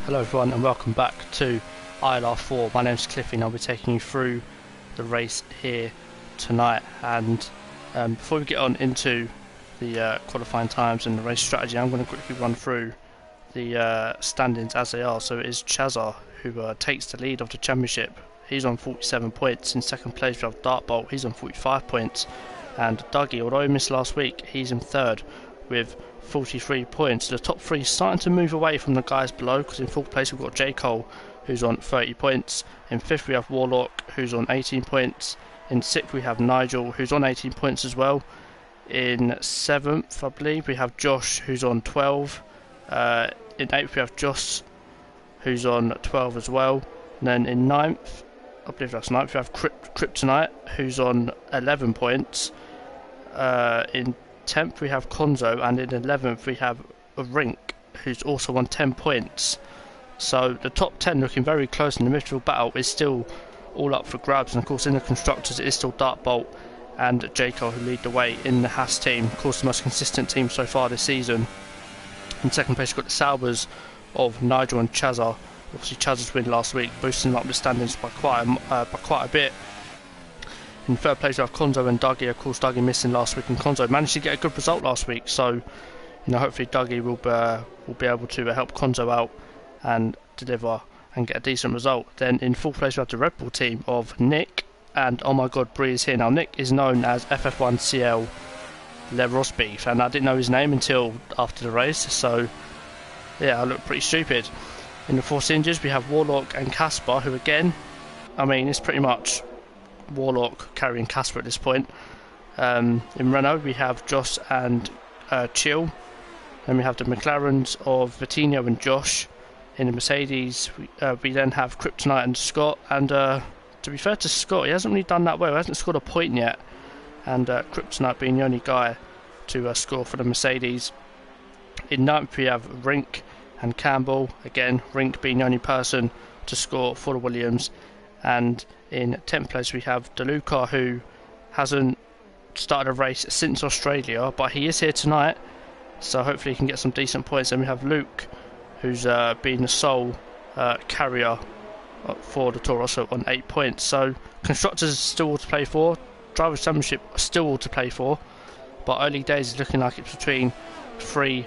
Hello everyone and welcome back to ILR4. My name's Cliffy and I'll be taking you through the race here tonight. And before we get on into the qualifying times and the race strategy, I'm going to quickly run through the standings as they are. So it is Chazza who takes the lead of the championship. He's on 47 points. In second place we have Dartbolt, he's on 45 points. And Dougie, although he missed last week, he's in third with 43 points. The top three starting to move away from the guys below, because in fourth place we've got J. Cole who's on 30 points. In fifth we have Warlock who's on 18 points. In sixth we have Nigel who's on 18 points as well. In seventh I believe we have Josh who's on 12. In eighth we have Joss who's on 12 as well. And then in ninth, I believe that's ninth, we have Kryptonite who's on 11 points. In 10th we have Konzo, and in 11th we have Rink who's also on 10 points. So the top 10 looking very close, and the midfield battle is still all up for grabs. And of course in the constructors it is still Dartbolt and Jaco who lead the way in the Haas team, of course the most consistent team so far this season. In second place we've got the Saubers of Nigel and Chazza. Obviously Chazza's win last week boosting up the standings by quite a bit. In third place we have Konzo and Dougie. Of course Dougie missing last week, and Konzo managed to get a good result last week, so hopefully Dougie will be able to help Konzo out and deliver and get a decent result. Then in fourth place we have the Red Bull team of Nick and oh my god, Prix is here. Now Nick is known as FF1 CL Le Rosbeef, and I didn't know his name until after the race, so yeah, I look pretty stupid. In the Force Injuries we have Warlock and Casper, who again, I mean it's pretty much Warlock carrying Casper at this point. In Renault we have Joss and Chill. Then we have the McLarens of Vitinho and Josh. In the Mercedes we then have Kryptonite and Scott, and to be fair to Scott, he hasn't really done that well, he hasn't scored a point yet, and Kryptonite being the only guy to score for the Mercedes. In ninth we have Rink and Campbell, again Rink being the only person to score for the Williams. And in 10th place we have DeLuca, who hasn't started a race since Australia, but he is here tonight, so hopefully he can get some decent points. And we have Luke, who's been the sole carrier for the Tour, also on 8 points. So constructors are still all to play for, Drivers' Championship are still all to play for, but early days is looking like it's between three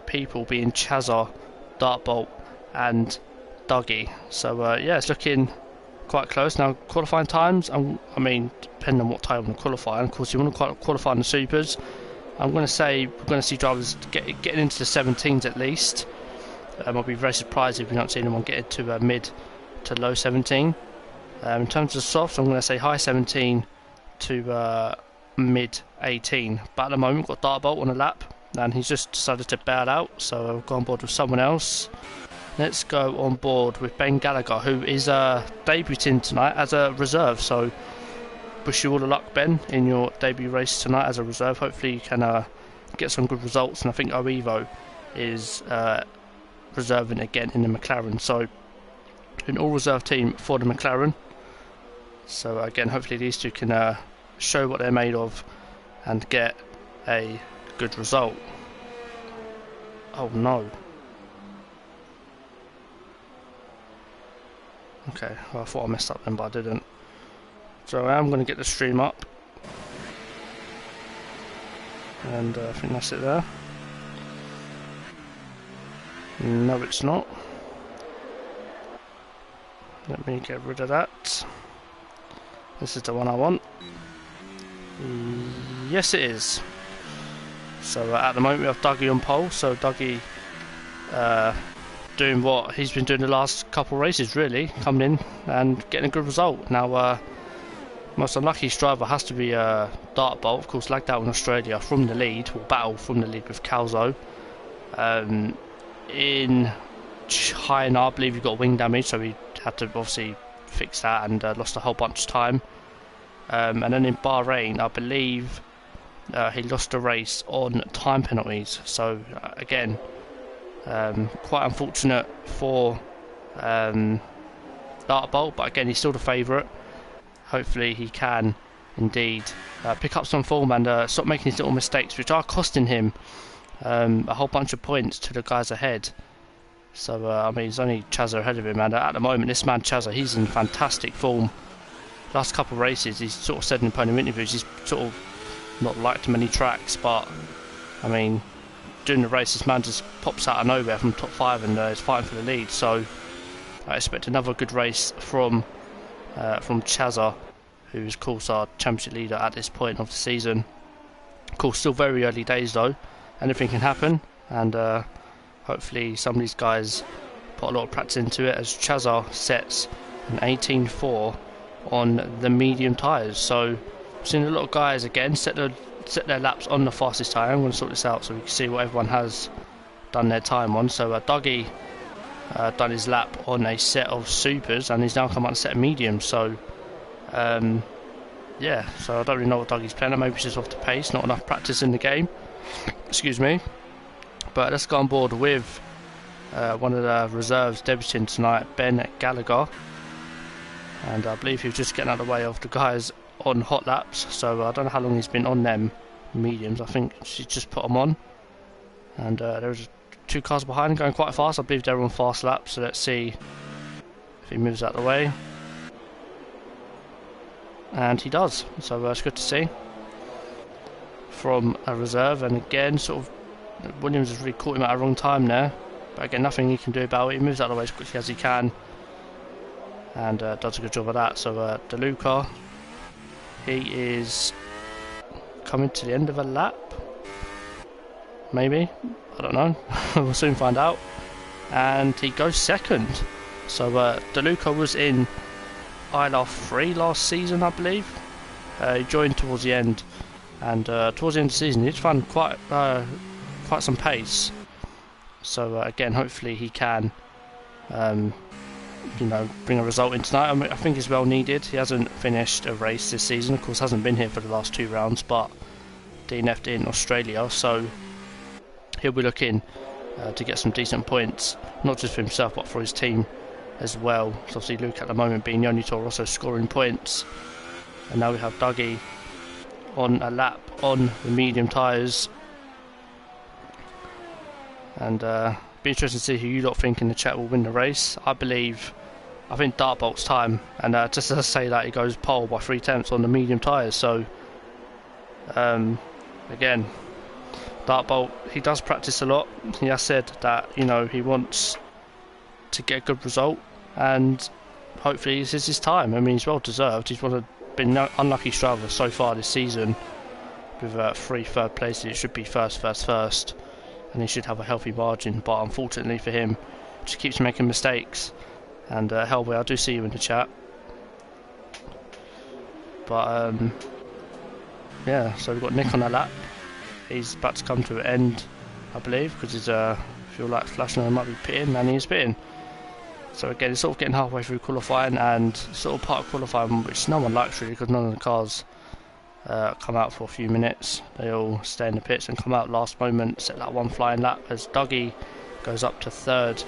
people, being Chazza, Dartbolt and Dougie. So yeah, it's looking quite close. Now qualifying times, I mean depending on what time we qualify, and of course you want to qualify in the supers, I'm going to say we're going to see drivers getting into the 17s at least. I'll be very surprised if we don't see anyone getting to mid to low 17. In terms of softs, I'm going to say high 17 to mid 18, but at the moment we've got Dartbolt on a lap and he's just decided to bail out, so I'll go on board with someone else. Let's go on board with Ben Gallagher, who is debuting tonight as a reserve. So wish you all the luck, Ben, in your debut race tonight as a reserve. Hopefully you can get some good results, and I think Oevo is reserving again in the McLaren. So an all-reserve team for the McLaren. So again, hopefully these two can show what they're made of and get a good result. Oh no. Okay, well, I thought I messed up then, but I didn't. So I am going to get the stream up. And I think that's it there. No, it's not. Let me get rid of that. This is the one I want. Yes, it is. So at the moment we have Dougie on pole. So Dougie doing what he's been doing the last couple of races, really, coming in and getting a good result. Now most unlucky driver has to be Dartbolt, of course lagged out in Australia from the lead, or battle from the lead with Calzo. In China I believe he got wing damage, so he had to obviously fix that and lost a whole bunch of time. And then in Bahrain I believe he lost a race on time penalties, so again quite unfortunate for Dartbolt, but again he's still the favourite. Hopefully he can indeed pick up some form and stop making these little mistakes which are costing him a whole bunch of points to the guys ahead. So I mean, it's only Chazza ahead of him, and at the moment, this man Chazza, he's in fantastic form. Last couple of races, he's sort of said in podium interviews, he's sort of not liked many tracks, but I mean, during the race, this man just pops out of nowhere from top 5 and is fighting for the lead. So I expect another good race from Chazza, who is of course our championship leader at this point of the season. Of course, still very early days though. Anything can happen, and hopefully some of these guys put a lot of practice into it, as Chazza sets an 18.4 on the medium tyres. So I've seen a lot of guys again set their laps on the fastest tyre. I'm going to sort this out so we can see what everyone has done their time on. So Dougie done his lap on a set of supers, and he's now come out and set a medium. So yeah, so I don't really know what Dougie's playing at. Maybe it's just off the pace, not enough practice in the game. Excuse me. But let's go on board with one of the reserves debuting tonight, Ben Gallagher. And I believe he was just getting out of the way of the guys on hot laps. So I don't know how long he's been on them mediums. I think she's just put them on. And there's 2 cars behind him going quite fast. I believe they're on fast laps. So let's see if he moves out of the way. And he does. So it's good to see from a reserve. And again, sort of Williams has really caught him at a wrong time there. But again, nothing he can do about it. He moves out of the way as quickly as he can, and does a good job of that. So DeLuca, he is coming to the end of a lap, maybe, I don't know. We'll soon find out. And he goes second. So DeLuca was in ILR3 last season, I believe. He joined towards the end, and towards the end of the season he's found quite some pace. So again, hopefully he can bring a result in tonight. I think it's well needed. He hasn't finished a race this season, of course hasn't been here for the last 2 rounds, but DNF'd in Australia, so he'll be looking to get some decent points, not just for himself but for his team as well. So obviously Luke at the moment being the only Toro also scoring points, and now we have Dougie on a lap on the medium tyres. And be interesting to see who you lot think in the chat will win the race. I think Dartbolt's time, and just to say that, he goes pole by 3/10 on the medium tyres. So again, Dartbolt, he does practice a lot. He has said that he wants to get a good result, and hopefully this is his time. I mean, he's well deserved. He's been unlucky driver so far this season with 3 third places. It should be first, and he should have a healthy margin, but unfortunately for him, just keeps making mistakes. And Hellboy, I do see you in the chat. But yeah, so we've got Nick on the lap. He's about to come to an end, I believe, because his fuel light flashing and might be pitting, and he is pitting. So again, it's sort of getting halfway through qualifying, and sort of part of qualifying which no one likes really, because none of the cars come out for a few minutes. They all stay in the pits and come out last moment, set that one flying lap, as Dougie goes up to 3rd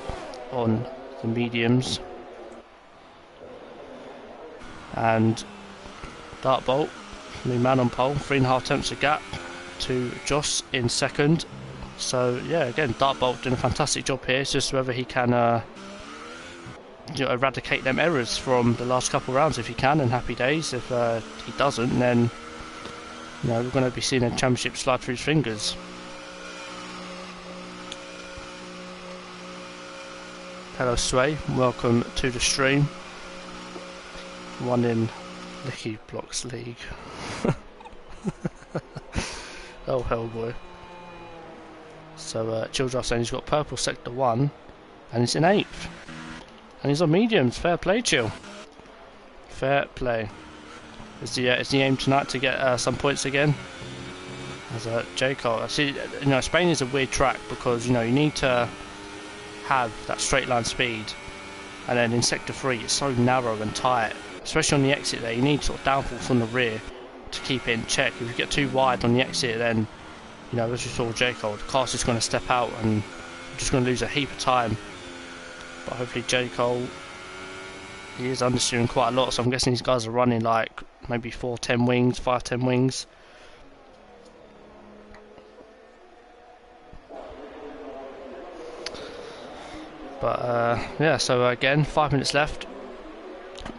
on the mediums. And Dartbolt, new man on pole, 3.5 tenths of gap to Joss in 2nd. So yeah, again, Dartbolt doing a fantastic job here. It's just whether he can eradicate them errors from the last couple of rounds. If he can, and happy days. If he doesn't, then we're going to be seeing a championship slide through his fingers. Hello Sway, welcome to the stream. One in Licky Blocks League. Oh Hellboy. So Children saying he's got purple sector 1 and he's in 8th. And he's on mediums. Fair play, Chill. Fair play. Is the aim tonight to get some points again? As J. Cole. See, Spain is a weird track because you need to have that straight line speed, and then in sector 3 it's so narrow and tight, especially on the exit there. You need sort of downforce on the rear to keep it in check. If you get too wide on the exit, then as you saw J. Cole, the car's just going to step out and you're just going to lose a heap of time. But hopefully J. Cole, he is understeering quite a lot, so I'm guessing these guys are running like maybe 410 wings, 510 wings. But yeah, so again, 5 minutes left.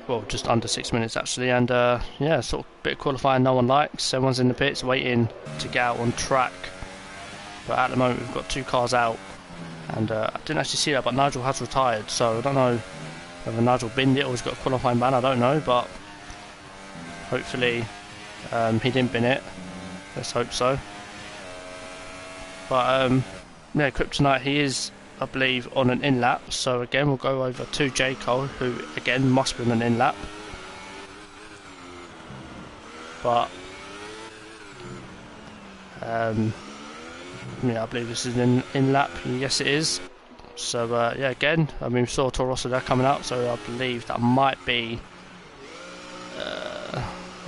Well, just under 6 minutes actually, and yeah, sort of bit of qualifying no one likes. Everyone's in the pits waiting to get out on track. But at the moment we've got 2 cars out, and I didn't actually see that, but Nigel has retired, so I don't know whether Nigel binned it or he's got a qualifying ban, I don't know, but hopefully he didn't bin it. Let's hope so. But yeah, Kryptonite, he is, I believe, on an in-lap, so again we'll go over to J. Cole, who again must be on an in-lap. But yeah, I believe this is an in-lap, yes it is. So yeah, again, I mean, we saw Toro Rosso there coming out, so I believe that might be I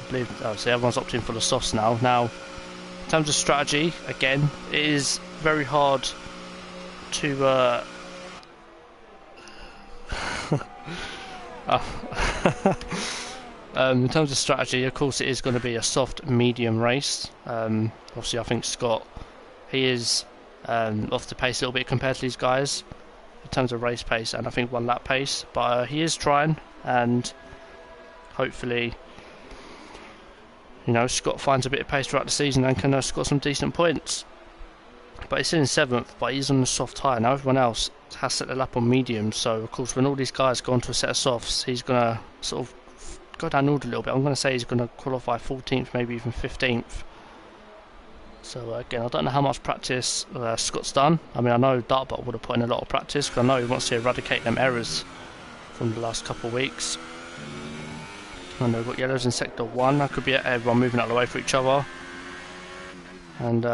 believe, so everyone's opting for the softs now. Now, in terms of strategy, again, it is very hard to in terms of strategy, of course it is going to be a soft medium race. Obviously I think Scott, he is off the pace a little bit compared to these guys in terms of race pace and I think 1 lap pace, but he is trying, and hopefully, you know, Scott finds a bit of pace throughout the season and can score some decent points. But he's in 7th, but he's on the soft tyre. Now everyone else has set the lap on medium, so of course when all these guys go onto a set of softs, he's going to sort of go down order a little bit. I'm going to say he's going to qualify 14th, maybe even 15th. So again, I don't know how much practice Scott's done. I mean, I know Dartbot would have put in a lot of practice, because I know he wants to eradicate them errors from the last couple of weeks. I know we've got yellows in sector 1. That could be everyone moving out of the way for each other. And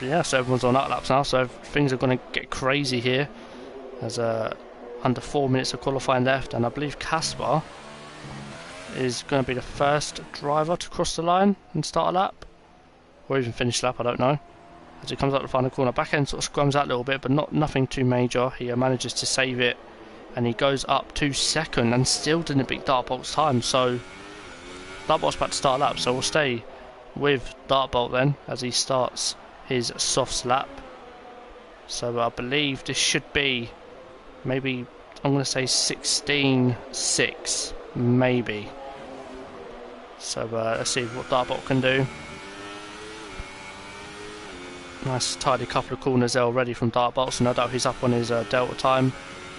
yeah, so everyone's on outlaps now, so things are going to get crazy here. There's under 4 minutes of qualifying left, and I believe Casper is going to be the first driver to cross the line and start a lap, or even finish a lap, I don't know. As he comes out the final corner, back end sort of scrums out a little bit, but nothing too major. He manages to save it, and he goes up to 2nd and still didn't beat Dartbolt's time, so Dartbolt's about to start a lap, so we'll stay with Dartbolt then as he starts his softs lap. So I believe this should be maybe, I'm going to say 16.6 maybe. So let's see what Dartbolt can do. Nice tidy couple of corners there already from Dartbolt, so no doubt he's up on his delta time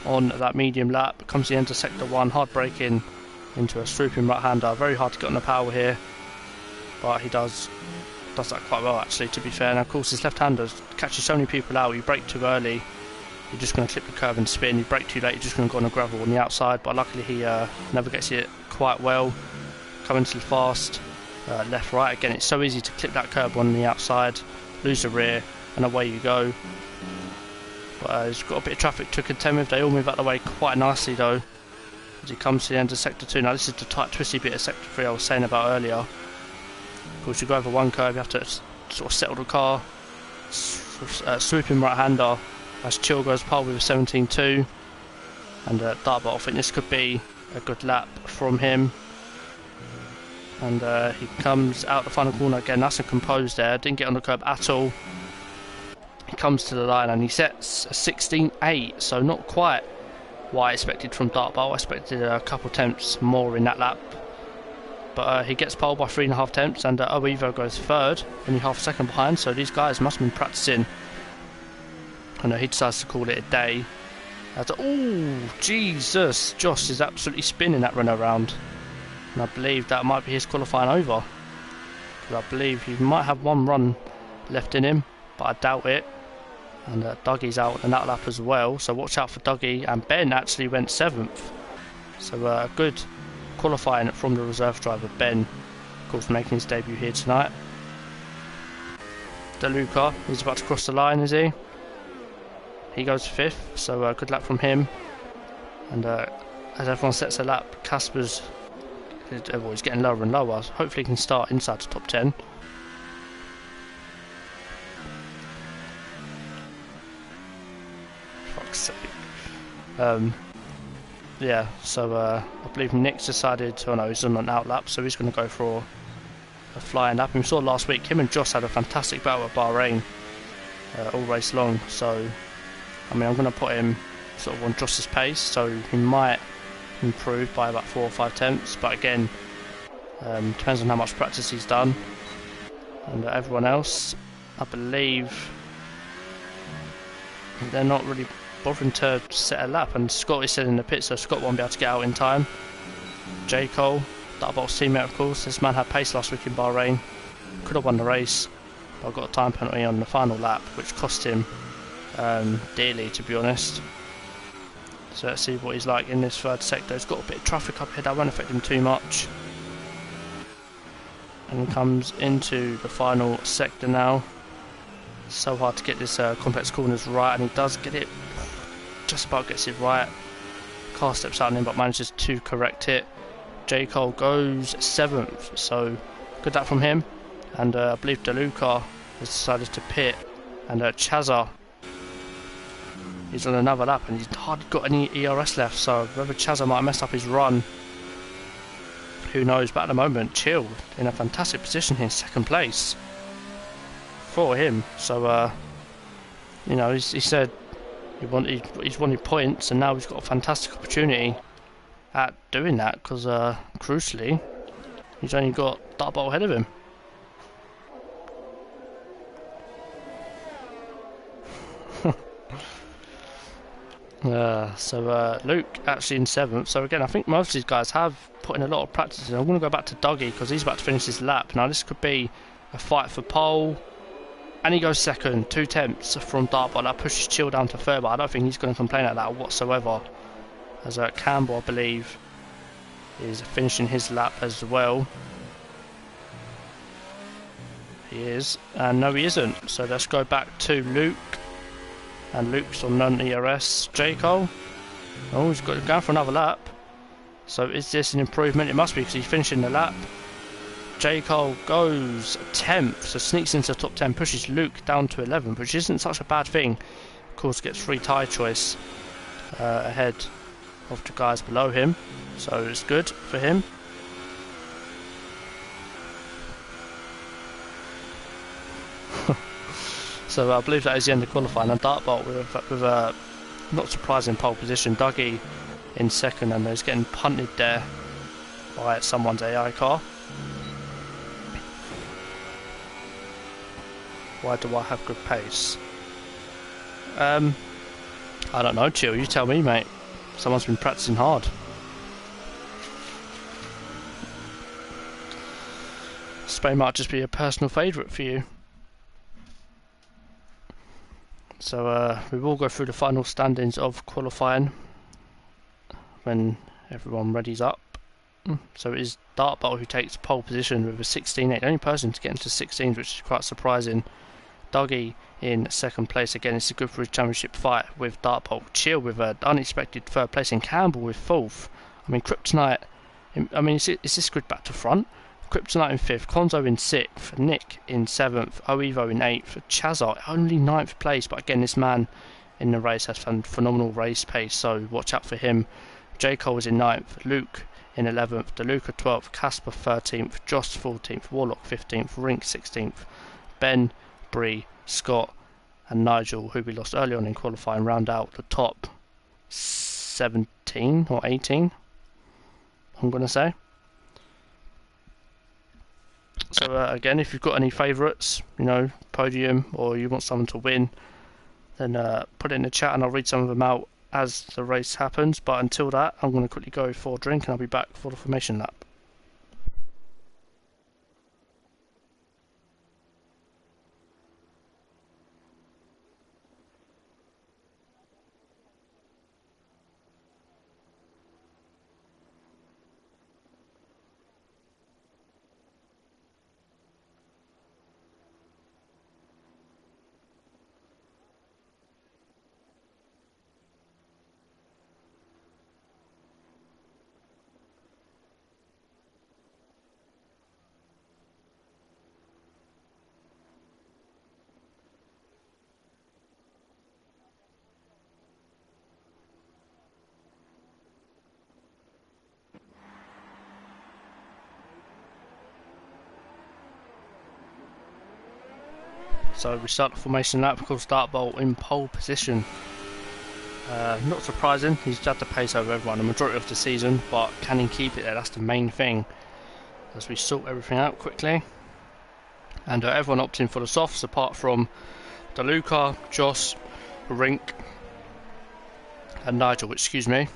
on that medium lap. Comes to the end of sector 1, hard braking into a swooping right hander. Very hard to get on the power here, but he does that quite well actually, to be fair. And of course his left-hander catches so many people out. You brake too early, you're just going to clip the curve and spin. You brake too late, you're just going to go on the gravel on the outside, but luckily he navigates it quite well. Coming to the fast, left right, again it's so easy to clip that curb on the outside, lose the rear, and away you go. But he's got a bit of traffic to contend with. They all move out the way quite nicely though as he comes to the end of sector 2. Now this is the tight twisty bit of sector 3 I was saying about earlier. Of course you go over one curve, you have to sort of settle the car. Swooping right hander as Chill goes pole with a 17.2, and Dartbolt, I think this could be a good lap from him. And he comes out the final corner again, nice and composed there, didn't get on the curb at all. He comes to the line and he sets a 16.8, so not quite what I expected from Dartbolt. I expected a couple attempts more in that lap. But he gets pole by 3.5 attempts, and Oevo goes 3rd, only half a second behind, so these guys must have been practicing. And he decides to call it a day. Oh, Jesus! Josh is absolutely spinning that run around. And I believe that might be his qualifying over. Because I believe he might have one run left in him, but I doubt it. And Dougie's out in that lap as well, so watch out for Dougie. And Ben actually went 7th. So good qualifying from the reserve driver Ben, of course, making his debut here tonight. DeLuca, he's about to cross the line, is he? He goes 5th, so good luck from him. And as everyone sets a lap, Casper's he's getting lower and lower. Hopefully he can start inside the top 10. Fuck's sake. Yeah, so I believe Nick's decided, oh no, he's on an out lap, so he's going to go for a flying lap. And we saw last week, him and Josh had a fantastic battle at Bahrain all race long, so I mean, I'm going to put him sort of on Joss's pace, so he might improve by about 4 or 5 tenths, but again, depends on how much practice he's done. And everyone else, I believe, they're not really bothering to set a lap, and Scott is still in the pit, so Scott won't be able to get out in time. J. Cole, Dartbolt's teammate, of course. This man had pace last week in Bahrain, could have won the race, but got a time penalty on the final lap, which cost him dearly, to be honest. So let's see what he's like in this third sector. He's got a bit of traffic up here, that won't affect him too much. And he comes into the final sector now. So hard to get this complex corners right, and he does get it, just about gets it right. Car steps out on him but manages to correct it. J. Cole goes 7th, so good that from him. And I believe DeLuca has decided to pit, and Chazza, he's on another lap and he's hardly got any ERS left, so whether Chazza might mess up his run, who knows. But at the moment, Chill in a fantastic position here, 2nd place for him. So you know, he said he's wanted points, and now he's got a fantastic opportunity at doing that, because crucially he's only got Dartbolt ahead of him. So Luke actually in 7th. So again, I think most of these guys have put in a lot of practice. I'm going to go back to Dougie, because he's about to finish his lap. Now this could be a fight for pole, and he goes 2nd, 2 tenths from Dartbolt. That pushes Chill down to 3rd, but I don't think he's going to complain at that whatsoever, as Campbell, I believe, is finishing his lap as well. He is, and no he isn't. So let's go back to Luke. And Luke's on non-ERS. J. Cole, oh, he's got to go for another lap. So is this an improvement? It must be, because he's finishing the lap. J. Cole goes 10th, so sneaks into the top 10, pushes Luke down to 11th, which isn't such a bad thing. Of course, gets free tyre choice ahead of the guys below him, so it's good for him. So I believe that is the end of qualifying, and Dartbolt with a not surprising pole position. Dougie in 2nd, and he's getting punted there by someone's AI car. Why do I have good pace? I don't know, Chill, you tell me, mate. Someone's been practicing hard. Spain might just be a personal favourite for you. So we will go through the final standings of qualifying when everyone readies up. So it is Dartbolt who takes pole position with a 16.8, the only person to get into 16s, which is quite surprising. Dougie in 2nd place, again it's good for his championship fight with Dartbolt. Chill with an unexpected 3rd place, and Campbell with 4th. I mean, Kryptonite, I mean, is this grid back to front? Kryptonite in 5th, Konzo in 6th, Nick in 7th, Oevo in 8th, Chazza only 9th place, but again this man in the race has phenomenal race pace, so watch out for him. J. Cole is in 9th, Luke in 11th, DeLuca 12th, Casper 13th, Joss 14th, Warlock 15th, Rink 16th, Ben, Prix, Scott and Nigel, who we lost early on in qualifying, round out the top 17 or 18, I'm going to say. So again, if you've got any favourites, you know, podium, or you want someone to win, then put it in the chat and I'll read some of them out as the race happens. But until that, I'm going to quickly go for a drink and I'll be back for the formation lap. So we start the formation lap, of course, Dartbolt in pole position Not surprising, he's had the pace over everyone the majority of the season, but can he keep it there? That's the main thing. As we sort everything out quickly. And everyone opting for the softs apart from DeLuca, Joss, Rink and Nigel, excuse me.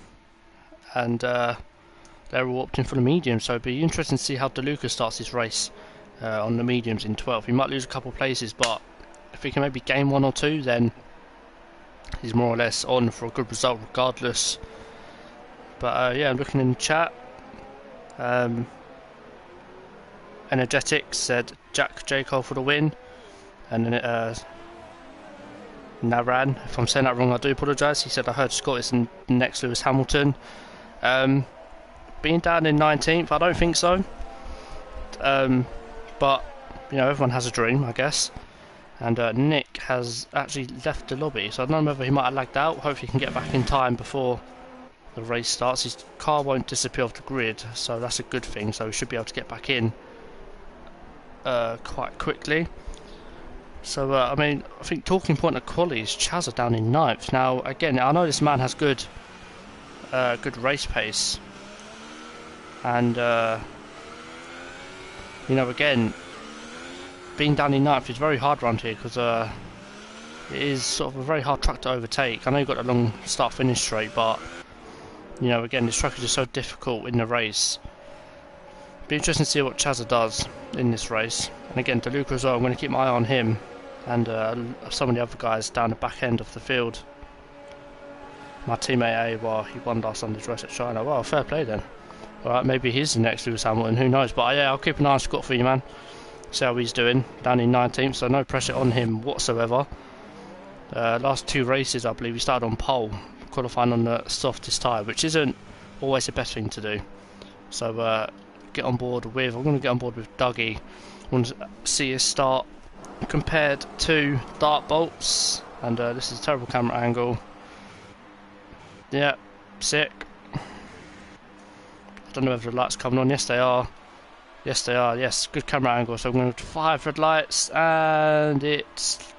And they're all opting for the medium, so it'd be interesting to see how DeLuca starts his race on the mediums in 12th. He might lose a couple of places, but if he can maybe gain 1 or 2, then he's more or less on for a good result regardless. But yeah, I'm looking in the chat. Energetics said Jack J. Cole for the win, and then Naran, if I'm saying that wrong I do apologise, he said I heard Scott is next Lewis Hamilton. Being down in 19th, I don't think so, but you know, everyone has a dream, I guess. And Nick has actually left the lobby, so I don't know whether he might have lagged out. Hopefully he can get back in time before the race starts. His car won't disappear off the grid, so that's a good thing, so he should be able to get back in quite quickly. So I mean, I think talking point of quality is Chaz are down in 9th. Now again, I know this man has good race pace, and you know, again, being down in 9th is very hard around here because it is sort of a very hard track to overtake. I know you've got a long start finish straight, but you know, again, this track is just so difficult in the race. Be interesting to see what Chazza does in this race. And again, DeLuca as well, I'm going to keep my eye on him and some of the other guys down the back end of the field. My teammate A, well, he won last Sunday's race at China. Well, fair play then. Alright, maybe he's the next Lewis Hamilton, who knows. But yeah, I'll keep an eye on Scott for you, man. See how he's doing, down in 19th, so no pressure on him whatsoever. Last 2 races, I believe, he started on pole, qualifying on the softest tyre, which isn't always the best thing to do. So get on board with, I'm going to get on board with Dougie. I want to see his start compared to dart bolts, and this is a terrible camera angle. Yeah, sick. I don't know if the lights coming on. Yes, they are. Yes, they are. Yes, good camera angle. So I'm going to 5 red lights, and it's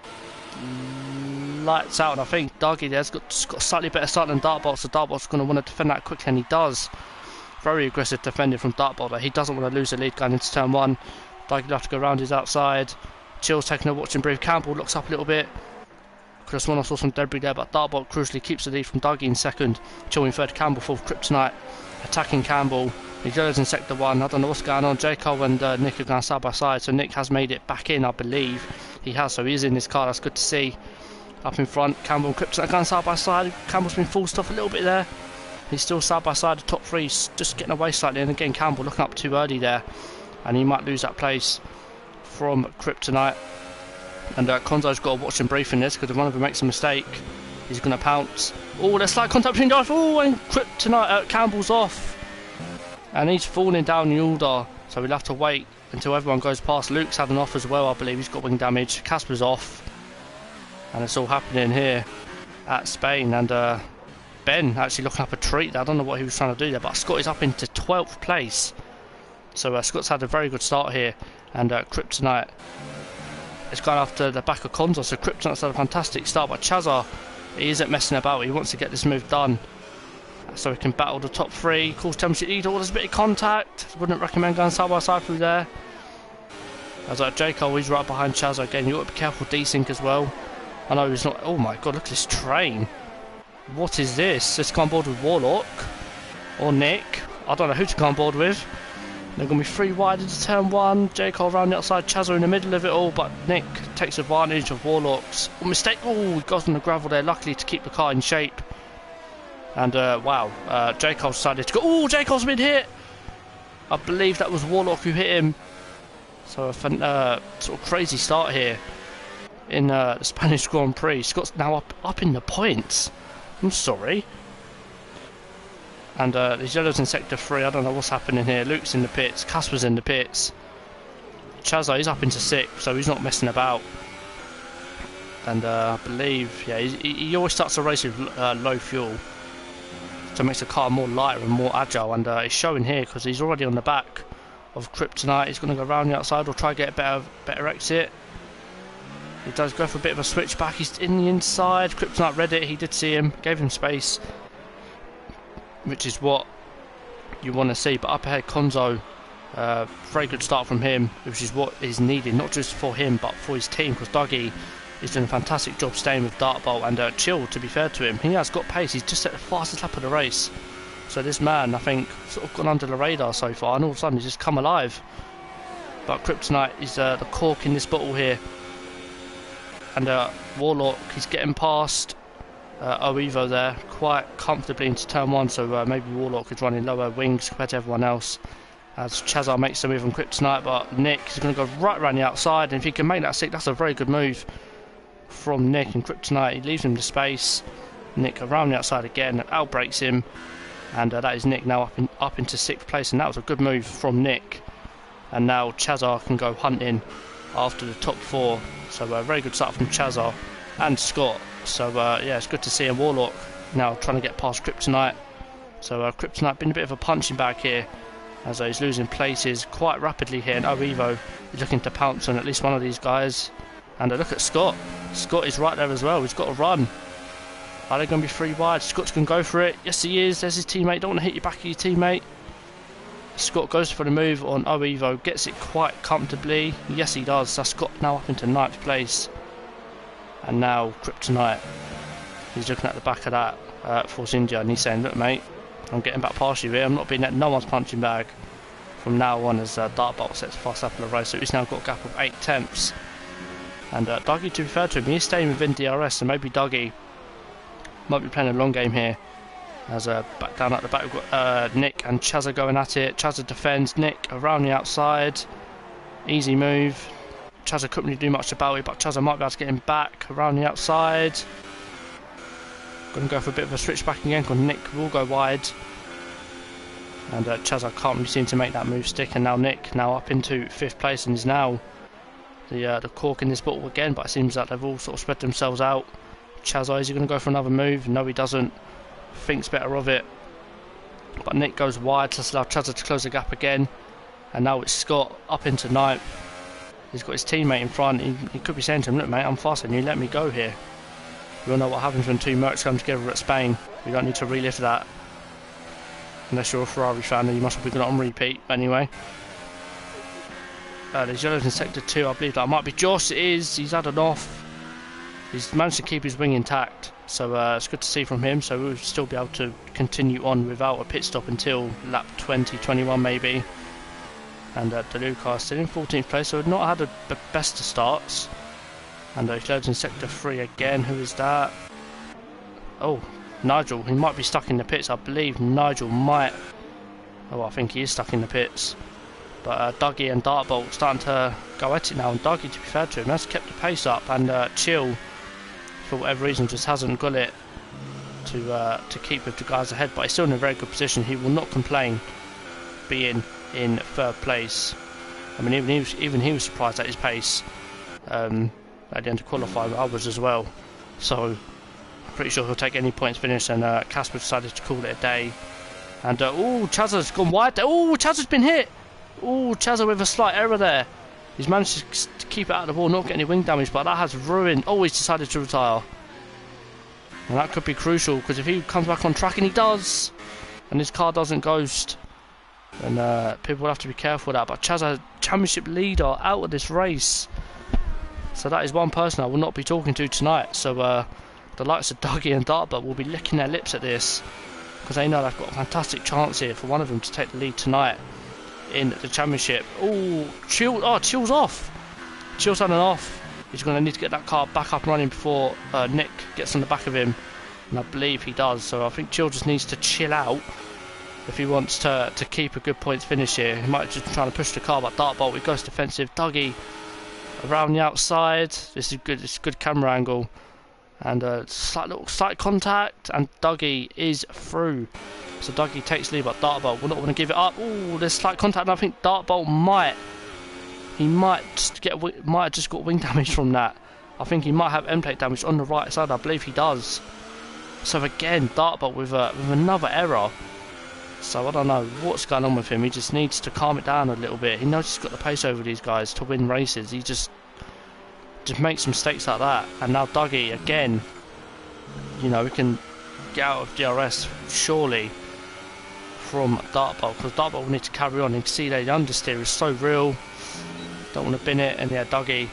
lights out. And I think Dougie there's got a slightly better start than Dartbolt, so Dartbolt's going to want to defend that quickly, and he does. Very aggressive defending from Dartbolt. He doesn't want to lose the lead going into turn 1. Dougie will have to go around his outside. Chill's taking a watching brief. Campbell looks up a little bit. Chris Warner saw some debris there, but Dartbolt crucially keeps the lead from Dougie in 2nd. Chill in 3rd. Campbell 4th. Kryptonite attacking Campbell. He goes in sector 1. I don't know what's going on. J. Cole and Nick are going side by side, so Nick has made it back in, I believe. He has, so he is in this car. That's good to see. Up in front, Campbell and Kryptonite going side by side. Campbell's been forced off a little bit there. He's still side by side. The top 3 just getting away slightly, and again Campbell looking up too early there, and he might lose that place from Kryptonite. And Konzo's got to watch and brief in this, because if one of them makes a mistake, he's going to pounce. Oh, there's slight contact between guys. Oh, and Kryptonite, Campbell's off. And he's falling down the order, so we'll have to wait until everyone goes past. Luke's had an off as well, I believe. He's got wing damage. Casper's off. And it's all happening here at Spain. And Ben actually looking up a treat there. I don't know what he was trying to do there, but Scott is up into 12th place. So Scott's had a very good start here. And Kryptonite is going after the back of Konzo. So Kryptonite's had a fantastic start, but Chazza, he isn't messing about. He wants to get this move done, so he can battle the top 3. Calls temperature either, there's a bit of contact. Wouldn't recommend going side by side through there. As J. Cole, he's right behind Chazza again. You've got to be careful desync as well. I know he's not. Oh my god, look at this train. What is this? Let's go on board with Warlock or Nick. I don't know who to go on board with. They're going to be 3 wide into turn 1. J. Cole around the outside, Chazza in the middle of it all, but Nick takes advantage of Warlock's mistake. Oh, he goes on the gravel there, luckily to keep the car in shape. And wow, J. Cole decided to go. Oh, J. Cole's been hit. I believe that was Warlock who hit him. So a sort of crazy start here in the Spanish Grand Prix. Scott's now up in the points. I'm sorry. And these yellows in sector 3. I don't know what's happening here. Luke's in the pits. Casper's in the pits. Chazza, he's up into 6th, so he's not messing about. And I believe, yeah, he always starts a race with low fuel, so it makes the car more lighter and more agile. And it's showing here because he's already on the back of Kryptonite. He's going to go around the outside or try to get a better exit. He does go for a bit of a switchback. He's in the inside. Kryptonite read it. He did see him. Gave him space, which is what you want to see. But up ahead, Konzo. Very good start from him, which is what is needed, not just for him, but for his team. Because Dougie is doing a fantastic job staying with Dartbolt. And Chill, to be fair to him, he has got pace. He's just at the fastest lap of the race. So this man, I think, sort of gone under the radar so far. And all of a sudden, he's just come alive. But Kryptonite is the cork in this bottle here. And Warlock, he's getting past Oevo there quite comfortably into turn 1, so maybe Warlock is running lower wings compared to everyone else. As Chazar makes the move on Kryptonite, but Nick is going to go right around the outside, and if he can make that stick, that's a very good move from Nick. And Kryptonite, he leaves him the space. Nick around the outside again, outbreaks him, and that is Nick now up into 6th place, and that was a good move from Nick. And now Chazar can go hunting after the top 4. So a very good start from Chazar and Scott. So yeah, it's good to see him. Warlock now trying to get past Kryptonite. So Kryptonite been a bit of a punching bag here, as he's losing places quite rapidly here. And Oevo is looking to pounce on at least one of these guys. And look at Scott. Scott is right there as well. He's got to run. Are they going to be 3 wide? Scott's going to go for it. Yes, he is. There's his teammate. Don't want to hit your back of your teammate. Scott goes for the move on Oevo, gets it quite comfortably. Yes, he does. So Scott now up into 9th place. And now Kryptonite, he's looking at the back of that Force India, and he's saying, look mate, I'm getting back past you here. I'm not being at no one's punching bag from now on, as Dartbolt sets fast up in the race. So he's now got a gap of 8 tenths. And Dougie, to be fair to him, he's staying within DRS, so maybe Dougie might be playing a long game here. As back down at the back, we've got Nick and Chazza going at it. Chazza defends, Nick around the outside. Easy move. Chazza couldn't really do much about it, but Chazza might be able to get him back around the outside. Going to go for a bit of a switchback again, because Nick will go wide. And Chazza can't really seem to make that move stick. And now Nick now up into 5th place, and is now the cork in this bottle again. But it seems like they've all sort of spread themselves out. Chazza, is he going to go for another move? No, he doesn't. Thinks better of it, but Nick goes wide to allow Chazza to close the gap again. And now it's Scott up into 9th. He's got his teammate in front. He could be saying to him, look mate, I'm faster than you, let me go here. We all know what happens when 2 Mercs come together at Spain. We don't need to relive that, unless you're a Ferrari fan, and you must have been on repeat. Anyway, there's yellows in sector 2. I believe that might be Josh. It is. He's had an off. He's managed to keep his wing intact, so it's good to see from him. So we'll still be able to continue on without a pit stop until lap 20, 21 maybe. And DeLuca still in 14th place, so we've not had the best of starts. And he's loads in sector 3 again. Who is that? Oh, Nigel. He might be stuck in the pits. I believe Nigel might. Oh, I think he is stuck in the pits. But Dougie and Dartbolt starting to go at it now. And Dougie, to be fair to him, has kept the pace up. And Chill, for whatever reason, just hasn't got it to keep with the guys ahead. But he's still in a very good position. He will not complain being in 3rd place. I mean, even he was surprised at his pace at the end of qualifying. I was as well. So I'm pretty sure he'll take any points finish. And Casper decided to call it a day. And oh, Chazza's gone wide. Oh, Chazza's been hit. Oh, Chazza with a slight error there. He's managed to keep it out of the ball, not get any wing damage, but that has ruined. Oh, he's decided to retire. And that could be crucial, because if he comes back on track, and he does, and his car doesn't ghost, then people will have to be careful with that. But Chazza, championship leader, out of this race. So that is one person I will not be talking to tonight. So the likes of Dougie and Dartbolt will be licking their lips at this, because they know they've got a fantastic chance here for one of them to take the lead tonight in the championship. Oh, Chill's off. Chill's had an off. He's going to need to get that car back up and running before Nick gets on the back of him, and I believe he does. So I think Chill just needs to chill out if he wants to keep a good points finish here. He might just be trying to push the car, but Dartbolt, he goes defensive. Dougie around the outside. This is good. It's a good camera angle, and slight contact, and Dougie is through. So Dougie takes lead, but Dartbolt will not want to give it up. Oh, there's slight contact, and I think Dartbolt might have just got wing damage from that. I think he might have end plate damage on the right side. I believe he does. So again, Dartbolt with another error. So I don't know what's going on with him. He just needs to calm it down a little bit. He knows he's got the pace over these guys to win races. He just just makes mistakes like that. And now Dougie again, you know, we can get out of DRS surely from Dartbolt, because Dartbolt will need to carry on. You can see there the understeer is so real, don't want to bin it. And yeah, Dougie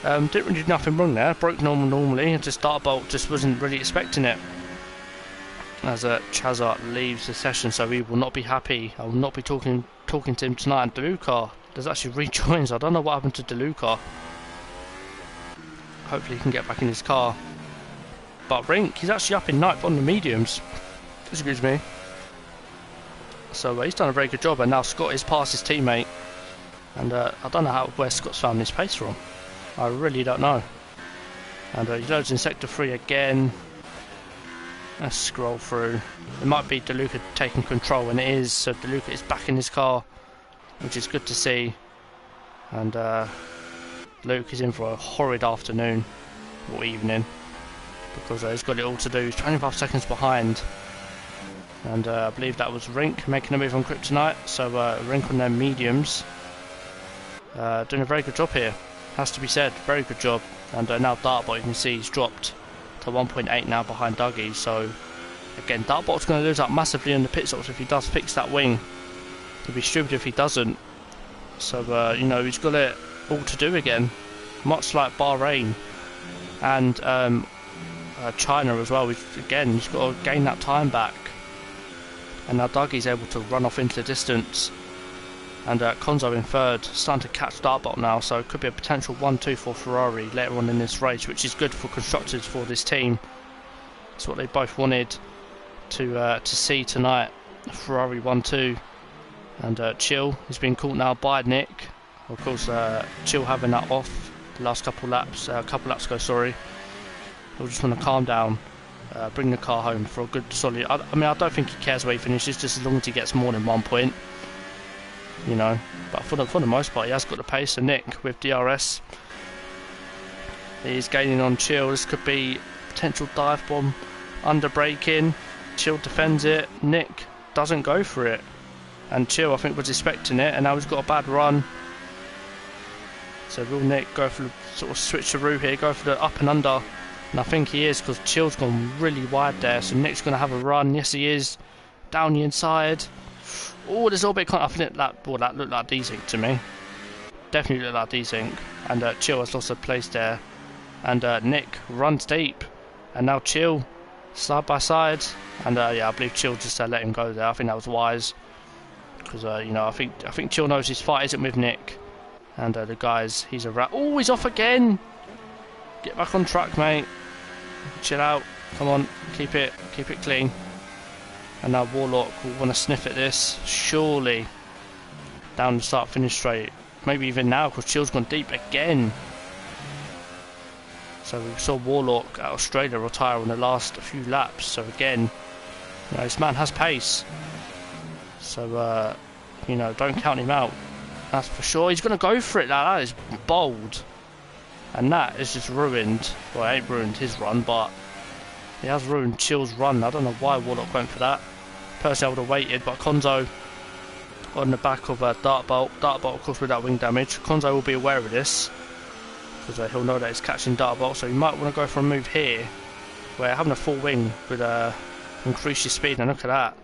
didn't really do nothing wrong there, broke normally, and just Dartbolt just wasn't really expecting it. As Chazza leaves the session, so he will not be happy. I will not be talking to him tonight. And DeLuca does actually rejoins. I don't know what happened to DeLuca. Hopefully he can get back in his car. But Rink, he's actually up in ninth on the mediums. Excuse me. So he's done a very good job, and now Scott is past his teammate. And I don't know where Scott's found this pace from. I really don't know. And he loads in sector 3 again. Let's scroll through. It might be DeLuca taking control, and it is. So DeLuca is back in his car, which is good to see. And Luke is in for a horrid afternoon or evening, because he's got it all to do. He's 25 seconds behind. And I believe that was Rink making a move on Kryptonite. So Rink on their mediums. Doing a very good job here, has to be said. Very good job. And now Dartbot, you can see he's dropped to 1.8 now behind Dougie. So again, Dartbot's going to lose out massively on the pit stops if he does fix that wing. It'd be stupid if he doesn't. So you know, he's got it all to do again, much like Bahrain and China as well. He's got to gain that time back. And now Dougie's able to run off into the distance. And Konzo in third, starting to catch Dartbot now, so it could be a potential 1-2 for Ferrari later on in this race, which is good for constructors for this team. That's what they both wanted to see tonight. Ferrari 1-2. And Chill has been caught now by Nick. Of course, Chill having that off the last couple laps ago, sorry. He'll just want to calm down. Bring the car home for a good solid. I mean, I don't think he cares where he finishes, just as long as he gets more than 1 point, you know. But for the most part, he has got the pace. So Nick with DRS, he's gaining on Chill. This could be potential dive bomb, under braking. Chill defends it. Nick doesn't go for it, and Chill, I think, was expecting it, and now he's got a bad run. So will Nick go for the sort of switcheroo here, go for the up and under? And I think he is, because Chill's gone really wide there, so Nick's going to have a run. Yes, he is. Down the inside. Oh, there's a little bit. I think that looked like desync to me. Definitely looked like desync. And Chill has lost a place there. And Nick runs deep. And now Chill, side by side. And yeah, I believe Chill just let him go there. I think that was wise, because you know, I think Chill knows his fight isn't with Nick. And the guys, he's a rat. Oh, he's off again. Get back on track, mate. Chill out. Come on, keep it clean. And now Warlock will want to sniff at this, surely. Down the start, finish straight. Maybe even now, because Chill's gone deep again. So we saw Warlock out of Australia retire on the last few laps. So again, you know, this man has pace. So you know, don't count him out. That's for sure. He's going to go for it now. That is bold. And that is just ruined. Well, it ain't ruined his run, but he has ruined Chill's run. I don't know why Warlock went for that. Personally, I would have waited, but Konzo on the back of Dartbolt. Dartbolt, of course, with that wing damage. Konzo will be aware of this, because he'll know that he's catching Dartbolt, so he might want to go for a move here, where having a full wing would increase your speed. And look at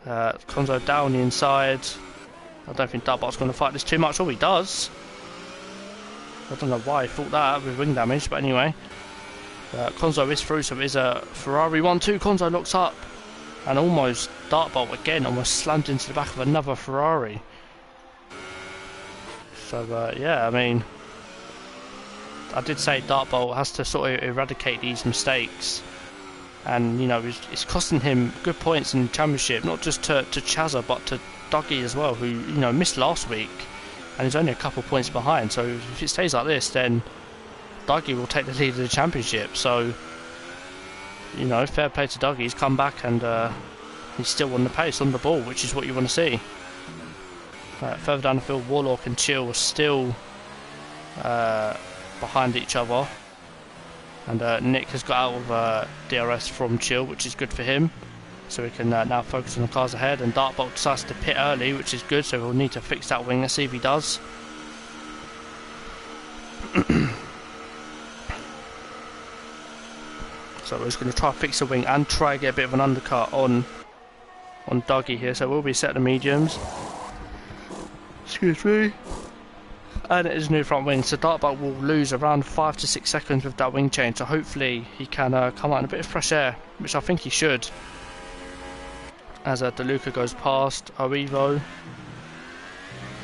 that. Konzo down the inside. I don't think Dartbolt's going to fight this too much. Oh, he does. I don't know why he thought that with wing damage, but anyway. Konzo is through, so it is a Ferrari 1-2. Konzo looks up, and almost Dartbolt again, almost slammed into the back of another Ferrari. So yeah, I mean, I did say Dartbolt has to sort of eradicate these mistakes, and you know, it's costing him good points in the championship, not just to Chazza, but to Dougie as well, who, you know, missed last week and is only a couple points behind. So if it stays like this, then Dougie will take the lead of the championship. So, you know, fair play to Dougie. He's come back, and he's still on the pace, on the ball, which is what you want to see. Further down the field, Warlock and Chill are still behind each other, and Nick has got out of DRS from Chill, which is good for him. So we can now focus on the cars ahead, and Dartbolt decides to pit early, which is good, so we'll need to fix that wing. Let's see if he does. So we're just going to try to fix the wing and try to get a bit of an undercut on Dougie here. So we'll be set the mediums. Excuse me. And it is new front wing, so Dartbolt will lose around 5 to 6 seconds with that wing change, so hopefully he can come out in a bit of fresh air, which I think he should. As DeLuca goes past Oevo.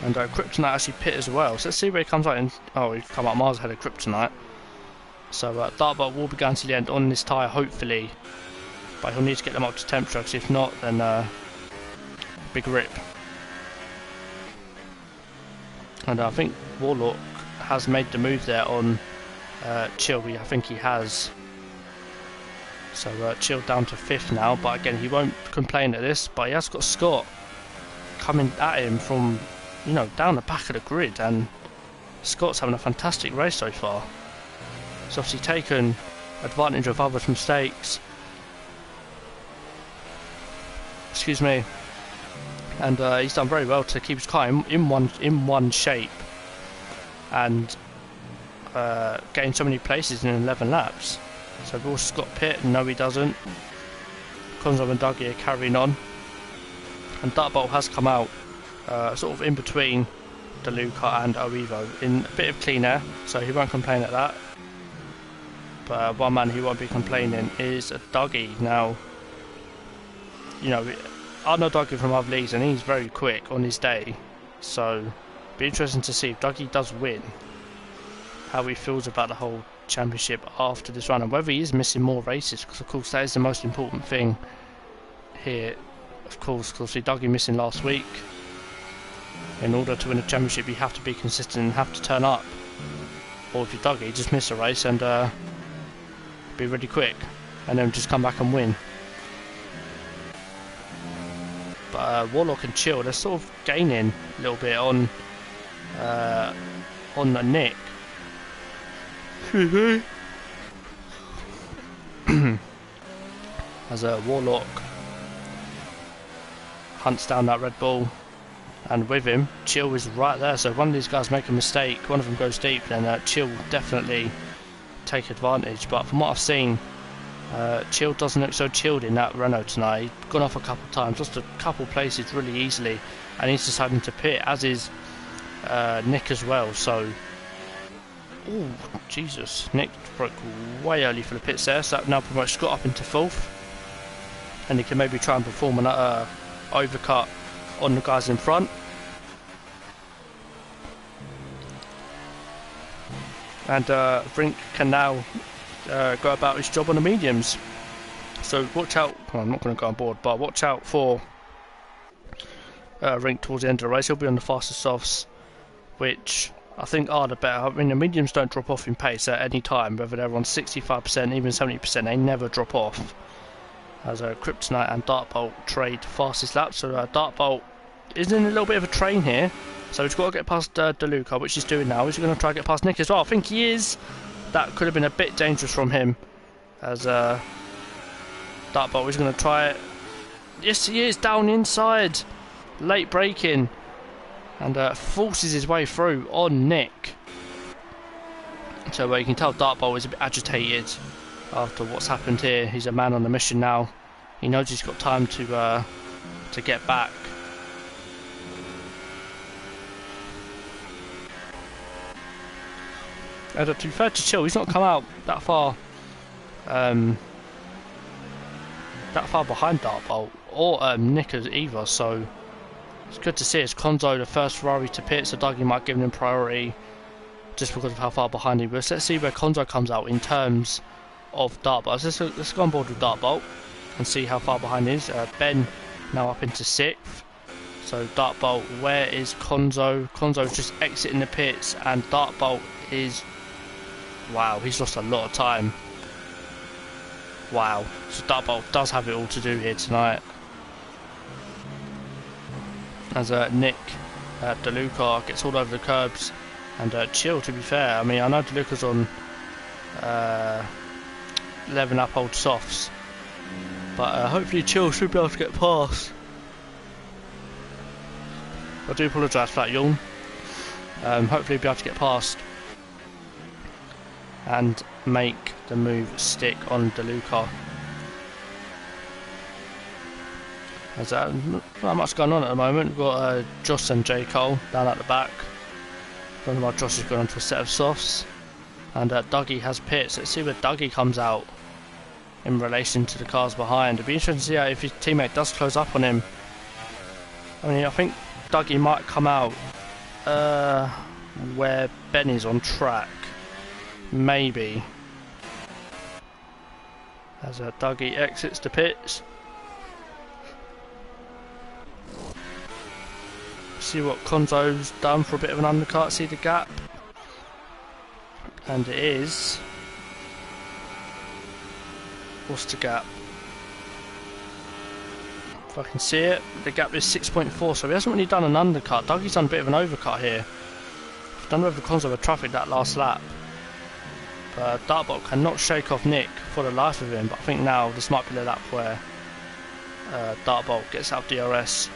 And Kryptonite actually pit as well, so let's see where he comes out in. Oh, he's come out miles ahead of Kryptonite. So Dartbolt will be going to the end on this tyre, hopefully. But he'll need to get them up to temperature, because if not, then big rip. And I think Warlock has made the move there on Chill. I think he has. So Chill down to 5th now, but again he won't complain at this. But he has got Scott coming at him from, you know, down the back of the grid, and Scott's having a fantastic race so far. He's obviously taken advantage of others' mistakes. Excuse me. And he's done very well to keep his car in one shape and gain so many places in 11 laps. So will Scott pit? No, he doesn't. Konzo and Dougie are carrying on, and Dartbolt has come out sort of in between DeLuca and Oevo in a bit of clean air, so he won't complain at that. But one man who won't be complaining is Dougie. Now, you know, I know Dougie from other leagues, and he's very quick on his day, so it'll be interesting to see if Dougie does win, how he feels about the whole championship after this run, and whether he is missing more races, because of course that is the most important thing here. Of course, because Dougie missing last week. In order to win a championship, you have to be consistent and have to turn up. Or if you're Dougie, just miss a race and be really quick, and then just come back and win. But Warlock and Chill, they're sort of gaining a little bit on the Nick. As a Warlock hunts down that Red Bull, and with him, Chill is right there. So one of these guys make a mistake, one of them goes deep, then Chill will definitely take advantage. But from what I've seen, Chill doesn't look so chilled in that Renault tonight. He's gone off a couple of times, lost a couple of places really easily, and he's deciding to pit, as is Nick as well. So, oh Jesus, Nick broke way early for the pits there, so that now promotes Scott up into 4th, and he can maybe try and perform an overcut on the guys in front. And Brink can now go about his job on the mediums. So watch out, well, I'm not going to go on board, but watch out for Rink towards the end of the race. He'll be on the fastest softs, which I think are the better. I mean, the mediums don't drop off in pace at any time, whether they're on 65%, even 70%, they never drop off. As Kryptonite and Dartbolt trade fastest laps. So Dartbolt is in a little bit of a train here, so he's got to get past DeLuca, which he's doing now. He's going to try to get past Nick as well. I think he is. That could have been a bit dangerous from him, as Dartbolt is going to try it. Yes, he is, down inside. Late braking, and forces his way through on Nick. So you can tell Dartbolt is a bit agitated after what's happened here. He's a man on a mission now. He knows he's got time to get back. And to be fair to Chill, he's not come out that far behind Dartbolt or Nick either, so it's good to see. It's Konzo, the first Ferrari to pit, so Dougie might give him priority just because of how far behind he was. Let's see where Konzo comes out in terms of Dartbolt. Let's go on board with Dartbolt and see how far behind he is. Ben now up into 6th. So Dartbolt, where is Konzo? Konzo's just exiting the pits, and Dartbolt is... wow, he's lost a lot of time. Wow, so Dartbolt does have it all to do here tonight. As Nick DeLuca gets all over the curbs, and Chill, to be fair, I mean, I know DeLuca's on 11 lap old softs, but hopefully Chill should be able to get past. I do apologise for that yawn. Hopefully he'll be able to get past and make the move stick on DeLuca. There's not much going on at the moment. We've got Joss and J. Cole down at the back. Don't know why Joss has gone onto a set of softs. And Dougie has pits. Let's see where Dougie comes out in relation to the cars behind. It'd be interesting to see how if his teammate does close up on him. I mean, I think Dougie might come out where Benny's on track. Maybe. As Dougie exits the pits. See what Konzo's done for a bit of an undercut, see the gap. And it is... What's the gap? If I can see it, the gap is 6.4, so he hasn't really done an undercut. Dougie's done a bit of an overcut here. I don't know if the Konzo had traffic that last lap. But Dartbot cannot shake off Nick for the life of him, but I think now this might be the lap where Dartbolt gets out of DRS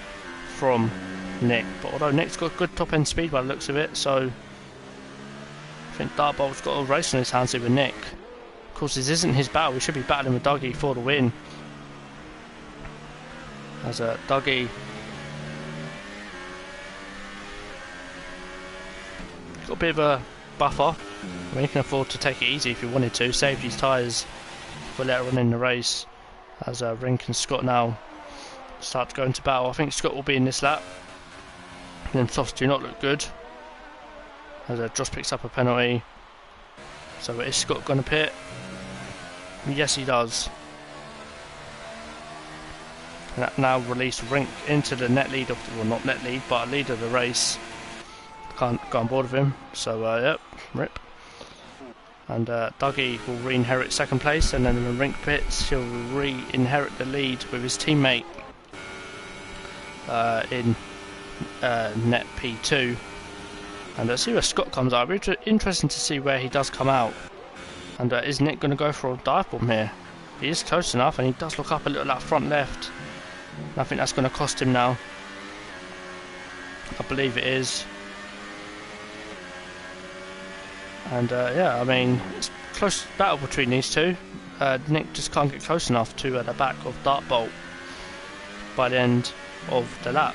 from Nick. But although Nick's got good top end speed by the looks of it, so I think Dartbolt's got a race on his hands here with Nick. Of course, this isn't his battle. We should be battling with Dougie for the win. As Dougie got a bit of a buffer. I mean, he can afford to take it easy if he wanted to. Save his tyres for later on in the race. As Rink and Scott now start to go into battle. I think Scott will be in this lap. And then softs do not look good. As Josh picks up a penalty. So is Scott going to pit? Yes, he does. And that now release Rink into the net lead of the, well, not net lead, but lead of the race. Can't go on board with him. So yep, rip. And Dougie will re-inherit second place, and then when Rink pits, he'll re-inherit the lead with his teammate in net P2. And let's see where Scott comes out. It'll be interesting to see where he does come out. And is Nick going to go for a dive bomb here? He is close enough, and he does look up a little at front left. And I think that's going to cost him now. I believe it is. And yeah, I mean, it's a close battle between these two. Nick just can't get close enough to the back of Dartbolt by the end of the lap.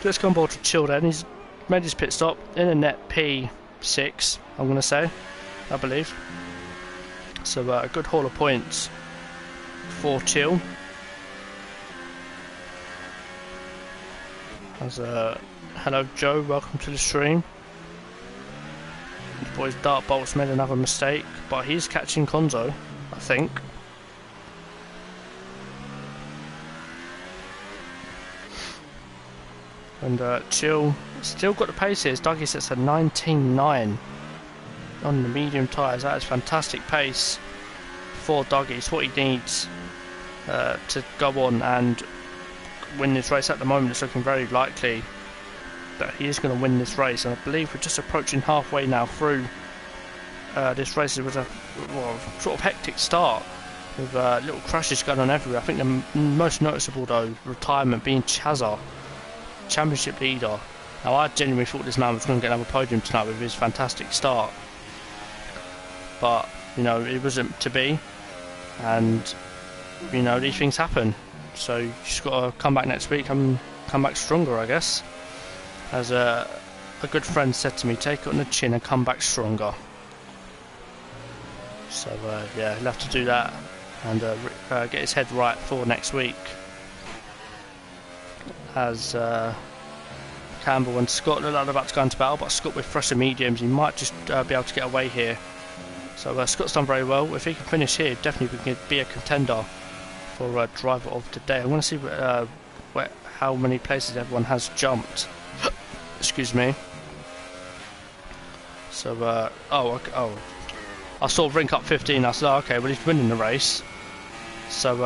Let's come on board to Chill then. He's made his pit stop in a net P6, I'm going to say, I believe. So a good haul of points for Chill. As hello Joe, welcome to the stream. The boys Dartbolt's made another mistake, but he's catching Konzo, I think. And Chill still got the pace here. Dougie sets a 19.9 on the medium tyres. That is fantastic pace for Dougie. It's what he needs to go on and win this race. At the moment, it's looking very likely that he is going to win this race. And I believe we're just approaching halfway now through this race. It was a sort of hectic start with little crashes going on everywhere. I think the most noticeable, though, retirement being Chazza, championship leader. Now I genuinely thought this man was going to get another podium tonight with his fantastic start, but you know, it wasn't to be, and you know, these things happen, so you just got to come back next week and come back stronger, I guess. As a good friend said to me, take it on the chin and come back stronger. So yeah, he'll have to do that and get his head right for next week. As Campbell and Scott look like they're about to go into battle, but Scott with fresher mediums, he might just be able to get away here. So Scott's done very well. If he can finish here, definitely we can be a contender for driver of the day. I want to see how many places everyone has jumped. Excuse me. So I saw Rink up 15. I said, oh, okay, well he's winning the race. So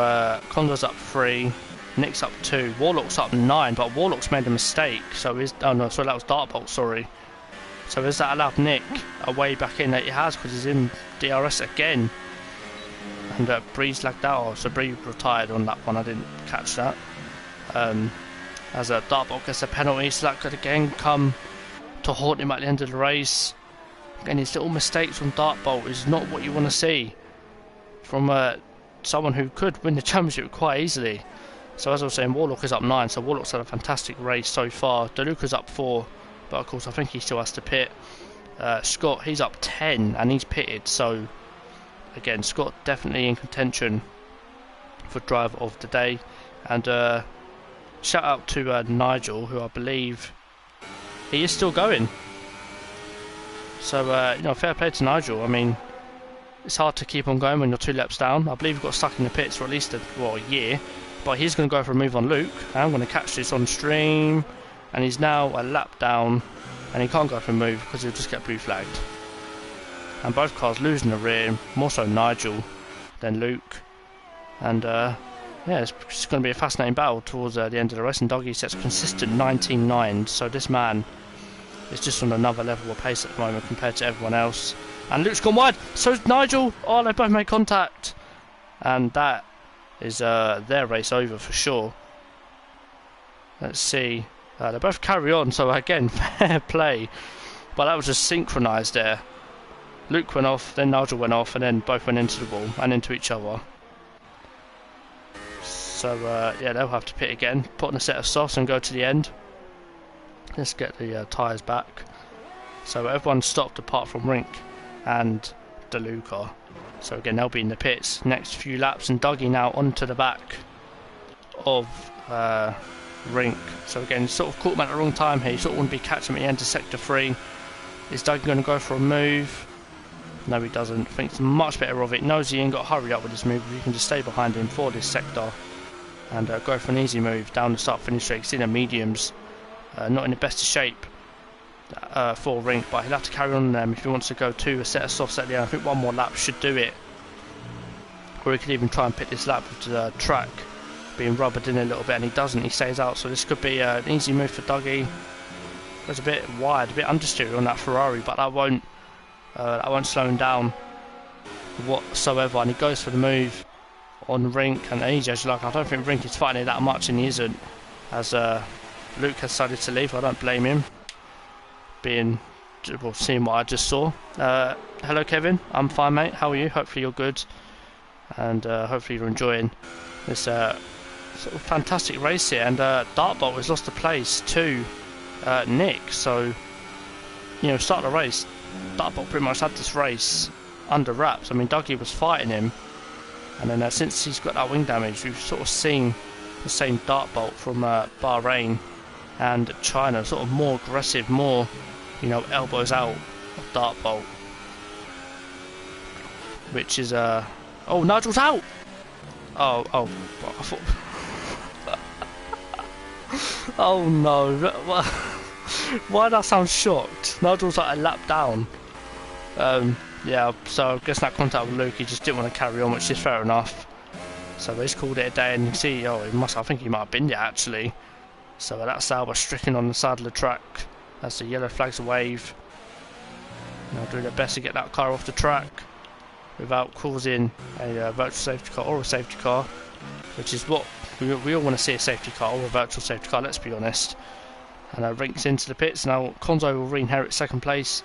Kondo's up 3. Nick's up 2, Warlock's up 9, but Warlock's made a mistake, so oh no, sorry, that was Dartbolt, sorry. So has that allowed Nick a way back in? That he has, because he's in DRS again. and Prix lagged out. So Prix retired on that one. I didn't catch that. As a Dartbolt gets a penalty, so that could again come to haunt him at the end of the race. Again, his little mistakes from Dartbolt is not what you want to see from someone who could win the championship quite easily. So as I was saying, Warlock is up 9, so Warlock's had a fantastic race so far. DeLuca's up 4, but of course I think he still has to pit. Scott, he's up 10 and he's pitted, so again, Scott definitely in contention for driver of the day. And shout out to Nigel, who I believe he is still going. So you know, fair play to Nigel. I mean, it's hard to keep on going when you're 2 laps down. I believe he got stuck in the pits for at least a year. But he's going to go for a move on Luke. I'm going to catch this on stream. And he's now a lap down. And he can't go for a move because he'll just get blue flagged. And both cars losing the rear. More so Nigel than Luke. And yeah, it's going to be a fascinating battle towards the end of the race. And Doggy sets consistent 19.9. So this man is just on another level of pace at the moment compared to everyone else. And Luke's gone wide. So's Nigel. Oh, they both made contact. And that is their race over for sure. Let's see. They both carry on, so again, fair play. But that was just synchronised there. Luke went off, then Nigel went off, and then both went into the wall and into each other. So yeah, they'll have to pit again, put on a set of softs and go to the end. Let's get the tyres back. So everyone stopped apart from Rink and DeLuca. So again, they'll be in the pits next few laps, and Dougie now onto the back of Rink. So again, sort of caught him at the wrong time here. You sort of want to be catching him at the end of sector 3. Is Dougie going to go for a move? No, he doesn't. Thinks much better of it. Knows he ain't got to hurry up with this move. You can just stay behind him for this sector and go for an easy move down the start finish straight. He's in the mediums, not in the best of shape for Rink, but he'll have to carry on them if he wants to go to a set of softs at the end. I think one more lap should do it, or he could even try and pick this lap with the track being rubbered in a little bit, and he doesn't. He stays out, so this could be an easy move for Dougie. It's a bit wide, a bit understeer on that Ferrari, but that won't slow him down whatsoever. And he goes for the move on Rink, and he's just like, I don't think Rink is fighting it that much, and he isn't, as Luke has decided to leave. I don't blame him, seeing what I just saw. Hello Kevin, I'm fine mate, how are you? Hopefully you're good, and hopefully you're enjoying this sort of fantastic race here. And Dartbolt has lost the place to Nick, so you know, start the race, Dartbolt pretty much had this race under wraps. I mean, Dougie was fighting him, and then since he's got that wing damage, we've sort of seen the same Dartbolt from Bahrain and China, sort of more aggressive, more, you know, elbows out of Dartbolt, which is oh, Nigel's out. Oh, I thought oh no, why did I sound shocked? Nigel's like a lap down. Yeah, so I guess that contact with Luke, he just didn't want to carry on, which is fair enough. So he's called it a day, and you see, oh, I think he might have been there actually. So that's Sauber stricken on the side of the track as the yellow flags wave. And they'll do their best to get that car off the track without causing a virtual safety car or a safety car, which is what we all want to see, a safety car or a virtual safety car, let's be honest. And Rink's into the pits. Now Konzo will re-inherit second place,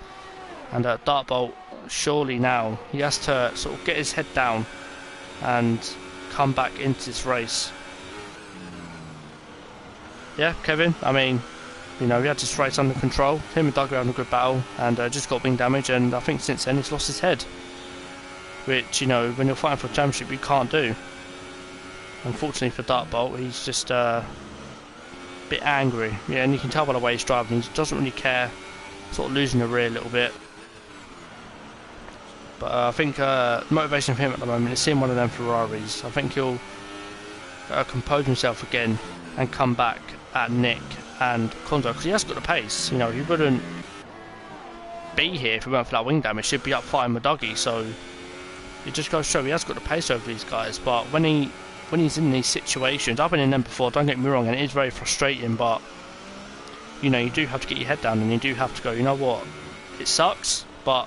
and Dartbolt, surely now he has to sort of get his head down and come back into this race. Yeah, Kevin, I mean, you know, he had this race under control. Him and Doug were having a good battle, and just got wing damage, and I think since then he's lost his head, which, you know, when you're fighting for a championship, you can't do. Unfortunately for Dartbolt, he's just a bit angry. Yeah, and you can tell by the way he's driving, he doesn't really care, sort of losing the rear a little bit. But I think motivation for him at the moment is seeing one of them Ferraris. I think he'll compose himself again and come back at Nick and Konzo, because he has got the pace. You know, he wouldn't be here if he weren't for that wing damage. He'd be up fighting with Dougie, so it just goes to show he has got the pace over these guys. But when he's in these situations, I've been in them before, don't get me wrong, and it is very frustrating, but you know, you do have to get your head down and you do have to go, you know what, it sucks, but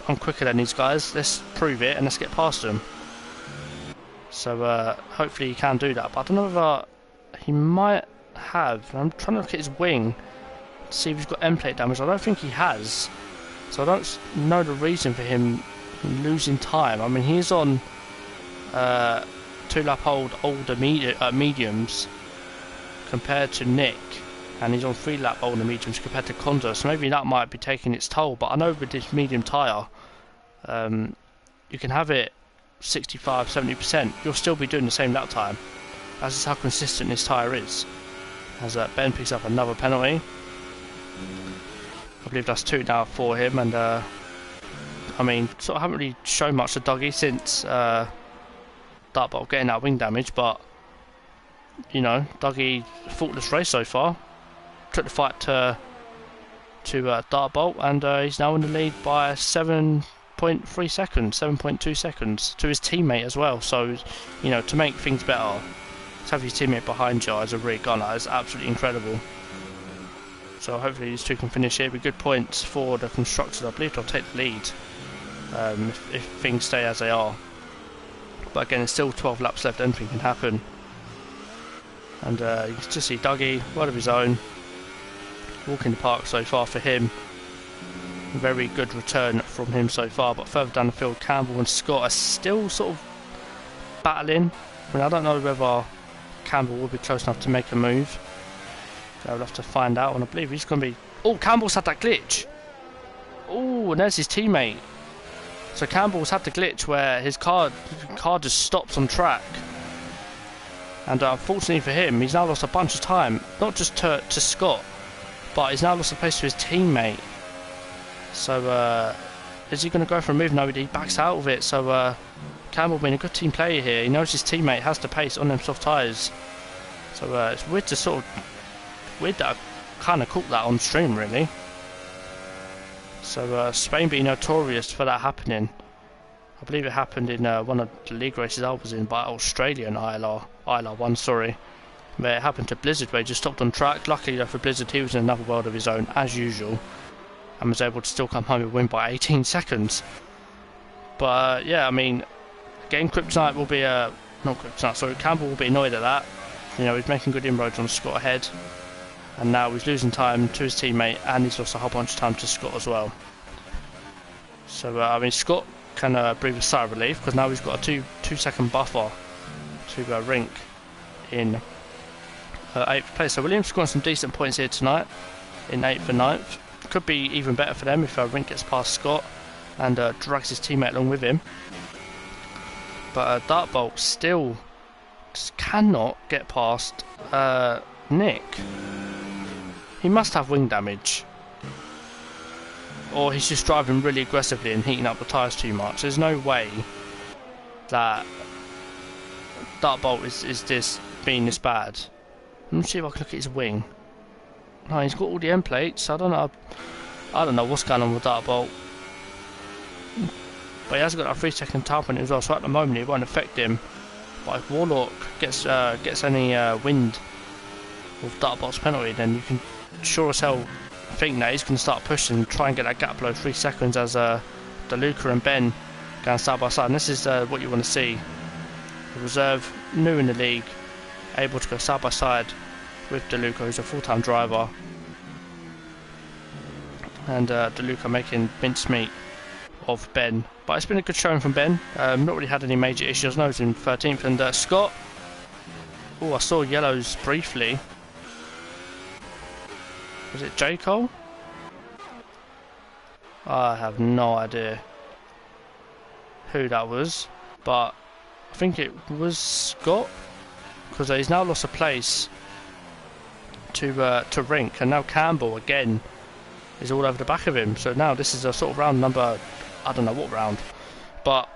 I'm quicker than these guys, let's prove it and let's get past them. So hopefully he can do that. But I don't know whether he might have. I'm trying to look at his wing to see if he's got end plate damage. I don't think he has. So I don't know the reason for him losing time. I mean, he's on 2 lap older mediums compared to Nick, and he's on 3 lap older mediums compared to Kondo. So maybe that might be taking its toll. But I know with this medium tyre, you can have it 65-70%. You'll still be doing the same lap time. That's just how consistent this tyre is. As Ben picks up another penalty. I believe that's 2 now for him, and I mean, sort of haven't really shown much to Dougie since Dartbolt getting that wing damage, but you know, Dougie faultless race so far. Took the fight to Dartbolt, and he's now in the lead by 7.3 seconds, 7.2 seconds to his teammate as well. So, you know, to make things better, to have your teammate behind you as a rear gunner is absolutely incredible. So hopefully these two can finish here with good points for the constructors. I believe they'll take the lead if things stay as they are. But again, it's still 12 laps left, anything can happen. And you can just see Dougie, right of his own, walking the park so far for him. Very good return from him so far, but further down the field, Campbell and Scott are still sort of battling. I mean, I don't know whether Campbell will be close enough to make a move. So we'll have to find out, and I believe he's going to be... Oh, Campbell's had that glitch! Oh, and there's his teammate. So Campbell's had the glitch where his car just stops on track. And unfortunately for him, he's now lost a bunch of time. Not just to Scott, but he's now lost a place to his teammate. So is he going to go for a move? No, he backs out of it. So Campbell being a good team player here, he knows his teammate has the pace on them soft tyres. So it's weird to sort of... Weird that I kind of caught that on stream, really. So Spain being notorious for that happening. I believe it happened in one of the league races I was in by Australian ILR1, sorry. Where it happened to Blizzard, where he just stopped on track. Luckily though for Blizzard, he was in another world of his own, as usual, and was able to still come home and win by 18 seconds. But yeah, I mean, again, Kryptonite will be not Kryptonite, sorry, Campbell will be annoyed at that. You know, he's making good inroads on Scott ahead. And now he's losing time to his teammate, and he's lost a whole bunch of time to Scott as well. So I mean, Scott can breathe a sigh of relief, because now he's got a 2-second buffer to Rink in 8th place. So Williams scoring some decent points here tonight in 8th and 9th. Could be even better for them if Rink gets past Scott and drags his teammate along with him. But Dartbolt still just cannot get past Nick. He must have wing damage, or he's just driving really aggressively and heating up the tyres too much. There's no way that Dartbolt is this being this bad. Let me see if I can look at his wing. No, he's got all the end plates. I don't know what's going on with Dartbolt, but he has got that 3-second tire penalty as well. So at the moment it won't affect him. But if Warlock gets any wind with Dartbolt's penalty, then you can sure as hell think that he's going to start pushing and try and get that gap below 3 seconds as DeLuca and Ben going side by side. And this is what you want to see. The reserve, new in the league, able to go side by side with DeLuca, who's a full-time driver, and DeLuca making mincemeat of Ben. But it's been a good showing from Ben. Not really had any major issues. I know he's in 13th. And Scott, oh, I saw yellows briefly. Was it J. Cole? I have no idea who that was, but I think it was Scott, because he's now lost a place to Rink, and now Campbell again is all over the back of him. So now this is a sort of round number, I don't know what round, but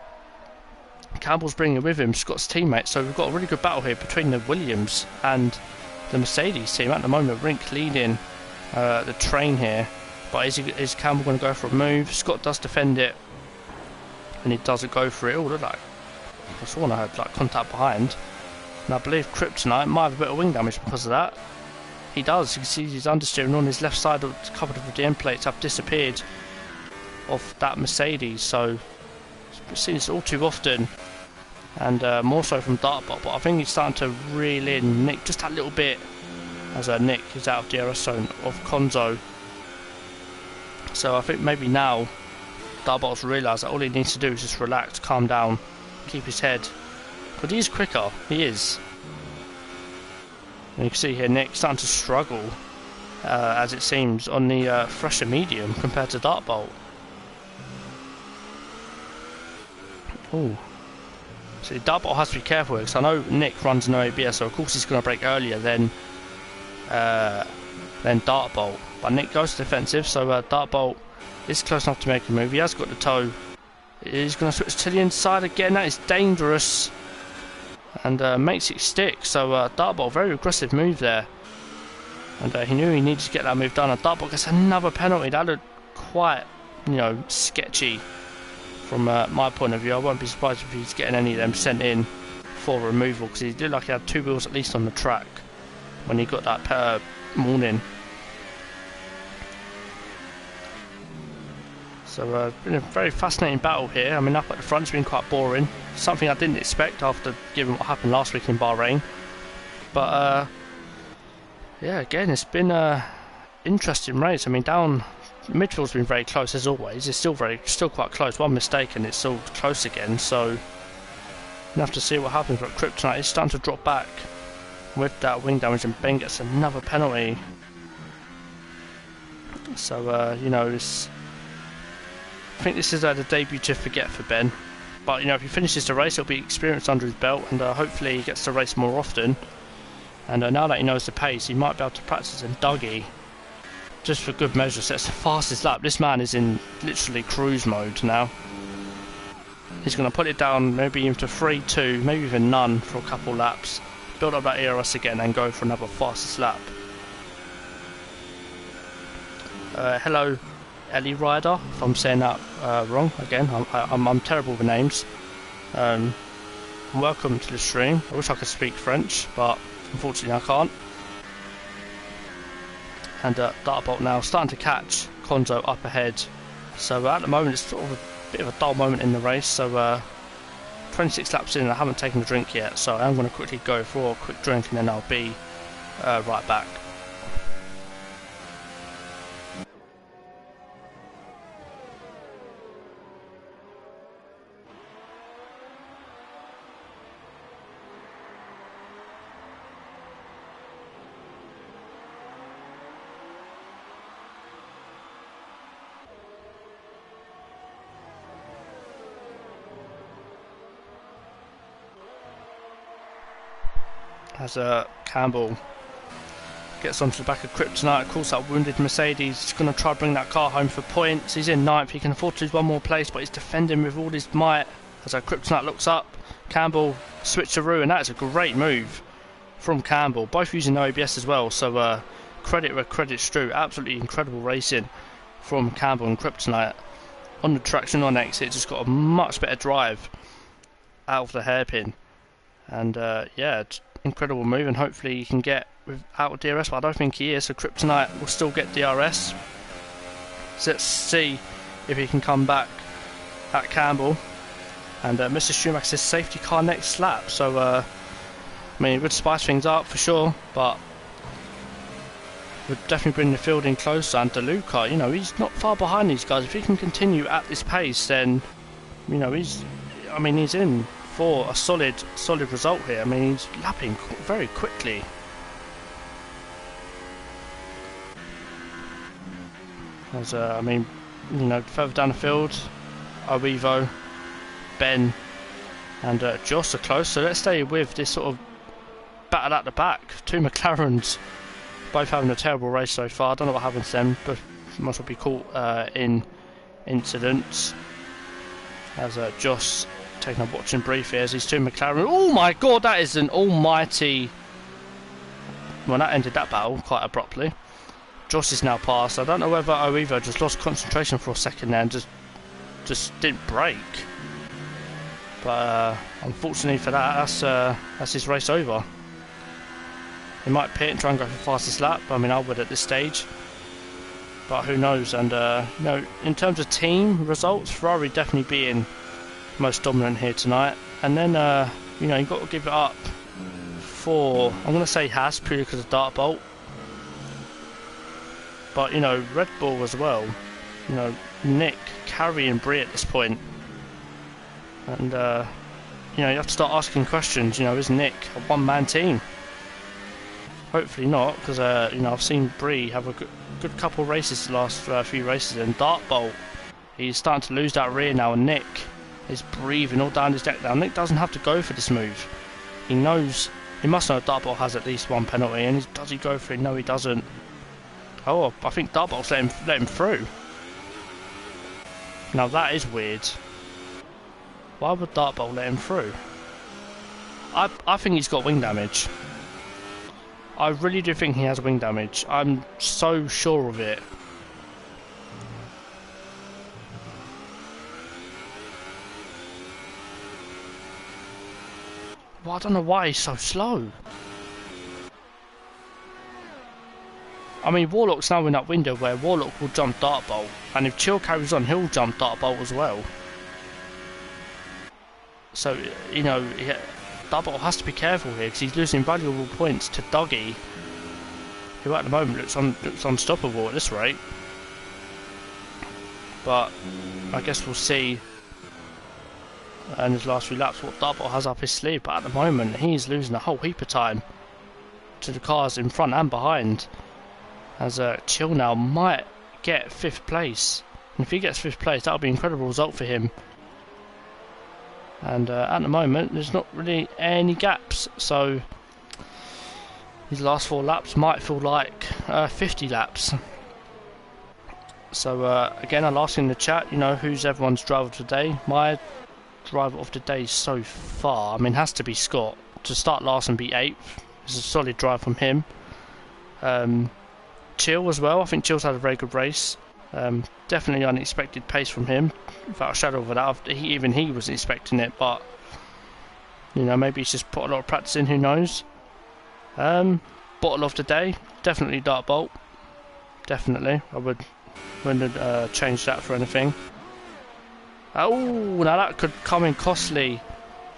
Campbell's bringing with him Scott's teammate. So we've got a really good battle here between the Williams and the Mercedes team. At the moment, Rink leading the train here, but is Campbell going to go for a move? Scott does defend it, and he doesn't go for it. Oh, look, like I saw one I had like contact behind, and I believe Kryptonite might have a bit of wing damage because of that. He does. You can see his understeering on his left side, covered with the end plates, have disappeared off that Mercedes. So we've seen this all too often and more so from Dartbolt, but I think he's starting to reel in Nick just a little bit, as Nick is out of DRS zone of Konzo. So I think maybe now Dartbolt's realised that all he needs to do is just relax, calm down, keep his head, but he is quicker, he is. And you can see here Nick starting to struggle, as it seems, on the fresher medium compared to Dartbolt. Ooh. See, Dartbolt has to be careful because I know Nick runs no ABS, so of course he's going to brake earlier than Dartbolt. But Nick goes defensive, so Dartbolt is close enough to make a move. He has got the toe. He's going to switch to the inside again. That is dangerous, and makes it stick. So Dartbolt, very aggressive move there, and he knew he needed to get that move done. And Dartbolt gets another penalty. That looked quite, sketchy. From my point of view, I won't be surprised if he's getting any of them sent in for removal, because he did like he had 2 wheels at least on the track when he got that morning. So it's been a very fascinating battle here. I mean, up at the front's been quite boring, something I didn't expect after given what happened last week in Bahrain. But yeah, again, it's been an interesting race. I mean, down midfield's been very close as always. It's still quite close. One mistake and it's still close again. So we'll have to see what happens. But Kryptonite is starting to drop back with that wing damage, and Ben gets another penalty. So it's, I think this is the debut to forget for Ben. But if he finishes the race, it'll be experience under his belt, and hopefully he gets to race more often. And now that he knows the pace, he might be able to practice. And Dougie, just for good measure, sets the fastest lap. This man is in literally cruise mode now. He's going to put it down maybe into 3-2, maybe even none for a couple laps. Build up that ERS again and go for another fastest lap. Hello, Ellie Ryder, if I'm saying that wrong. Again, I'm terrible with names. Welcome to the stream. I wish I could speak French, but unfortunately I can't. And Dartbolt now starting to catch Konzo up ahead. So at the moment it's sort of a bit of a dull moment in the race. So 26 laps in and I haven't taken a drink yet. So I'm going to quickly go for a quick drink and then I'll be right back. As Campbell gets onto the back of Kryptonite, of course that wounded Mercedes. He's going to try to bring that car home for points. He's in 9th, he can afford to lose one more place, but he's defending with all his might. As Kryptonite looks up, Campbell switcheroo, and that is a great move from Campbell. Both using no ABS as well, so credit where credit's due. Absolutely incredible racing from Campbell and Kryptonite. On the traction on exit, just got a much better drive out of the hairpin. And yeah, it's incredible move, and hopefully he can get out of DRS, but I don't think he is, so Kryptonite will still get DRS. So let's see if he can come back at Campbell. And Mr. Schumacher says safety car next lap, so I mean, it would spice things up for sure, but would definitely bring the field in closer. And DeLuca, he's not far behind these guys. If he can continue at this pace, then he's in for a solid result here. I mean, he's lapping very quickly. As further down the field, Oevo, Ben, and Joss are close. So let's stay with this sort of battle at the back. 2 McLarens, both having a terrible race so far. I don't know what happened to them, but must well be caught in incidents. As Joss taking a watching brief here as these 2 McLaren. Oh my god, that is an almighty. Well, that ended that battle quite abruptly. Joss is now passed. I don't know whether Oevo just lost concentration for a second there and just didn't brake. But unfortunately for that, that's his race over. He might pit and try and go for fastest lap. I mean, I would at this stage. But who knows? And in terms of team results, Ferrari definitely being most dominant here tonight. And then, you know, you've got to give it up for, I'm going to say Haas, purely because of Dart Bolt. But, you know, Red Bull as well. You know, Nick carrying Prix at this point. And, you know, you have to start asking questions. You know, is Nick a one-man team? Hopefully not, because, you know, I've seen Prix have a good couple of races the last few races. And Dart Bolt, he's starting to lose that rear now. And Nick is breathing all down his deck now. Nick doesn't have to go for this move. He knows, he must know Dart Bolt has at least one penalty. And does he go for it? No, he doesn't. Oh, I think Dart Bolt's let him through. Now that is weird. Why would Dart Bolt let him through? I think he's got wing damage. I really do think he has wing damage. I'm so sure of it. Well, I don't know why he's so slow. I mean, Warlock's now in that window where Warlock will jump Dart Bolt, and if Chill carries on, he'll jump Dart Bolt as well. So, you know, Dart Bolt has to be careful here because he's losing valuable points to Dougie, who at the moment looks unstoppable at this rate. But I guess we'll see in his last few laps what Dart Bolt has up his sleeve. But at the moment, he's losing a whole heap of time to the cars in front and behind. As Chill now might get 5th place. And if he gets 5th place, that'll be an incredible result for him. And at the moment, there's not really any gaps. So his last 4 laps might feel like 50 laps. So again, I'll ask in the chat, you know, who's everyone's driver today. My driver of the day so far, I mean, has to be Scott. To start last and be 8th. It's a solid drive from him. Chill as well. I think Chill's had a very good race. Definitely unexpected pace from him, without a shadow of a doubt. Even he wasn't expecting it, but you know, maybe he's just put a lot of practice in. Who knows? Bottle of the day, definitely Dart Bolt. Definitely, I wouldn't change that for anything. Oh, now that could come in costly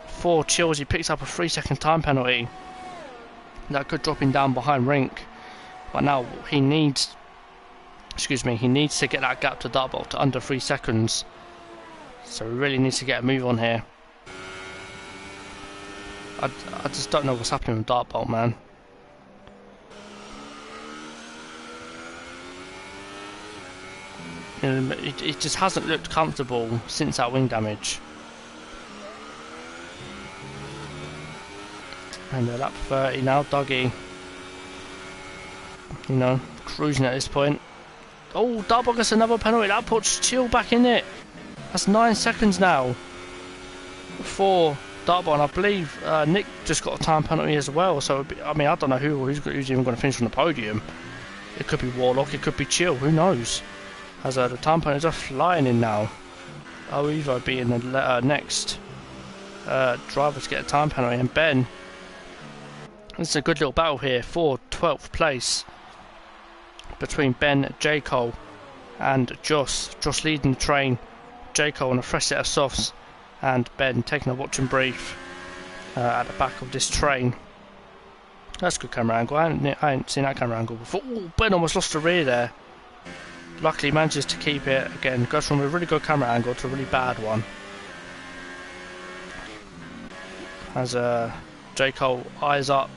for Chill as he picks up a 3-second time penalty. That could drop him down behind Rink. But now he needs, he needs to get that gap to Dart Bolt to under 3 seconds. So he really needs to get a move on here. I just don't know what's happening with Dart Bolt, man. You know, it just hasn't looked comfortable since that wing damage. And lap 30 now, Dougie. You know, cruising at this point. Oh, Dart Bolt gets another penalty. That puts Chill back in it. That's 9 seconds now for Dart Bolt. And I believe Nick just got a time penalty as well. So, I mean, I don't know who's even going to finish on the podium. It could be Warlock, it could be Chill, who knows? As the time penalties are flying in now. Evo being the next driver to get a time penalty. And Ben, it's a good little battle here for 12th place between Ben, J. Cole and Joss. Joss leading the train, J. Cole on a fresh set of softs, and Ben taking a watching brief at the back of this train. That's a good camera angle. I ain't seen that camera angle before. Ooh, Ben almost lost the rear there. Luckily manages to keep it. Again, goes from a really good camera angle to a really bad one. As J. Cole eyes up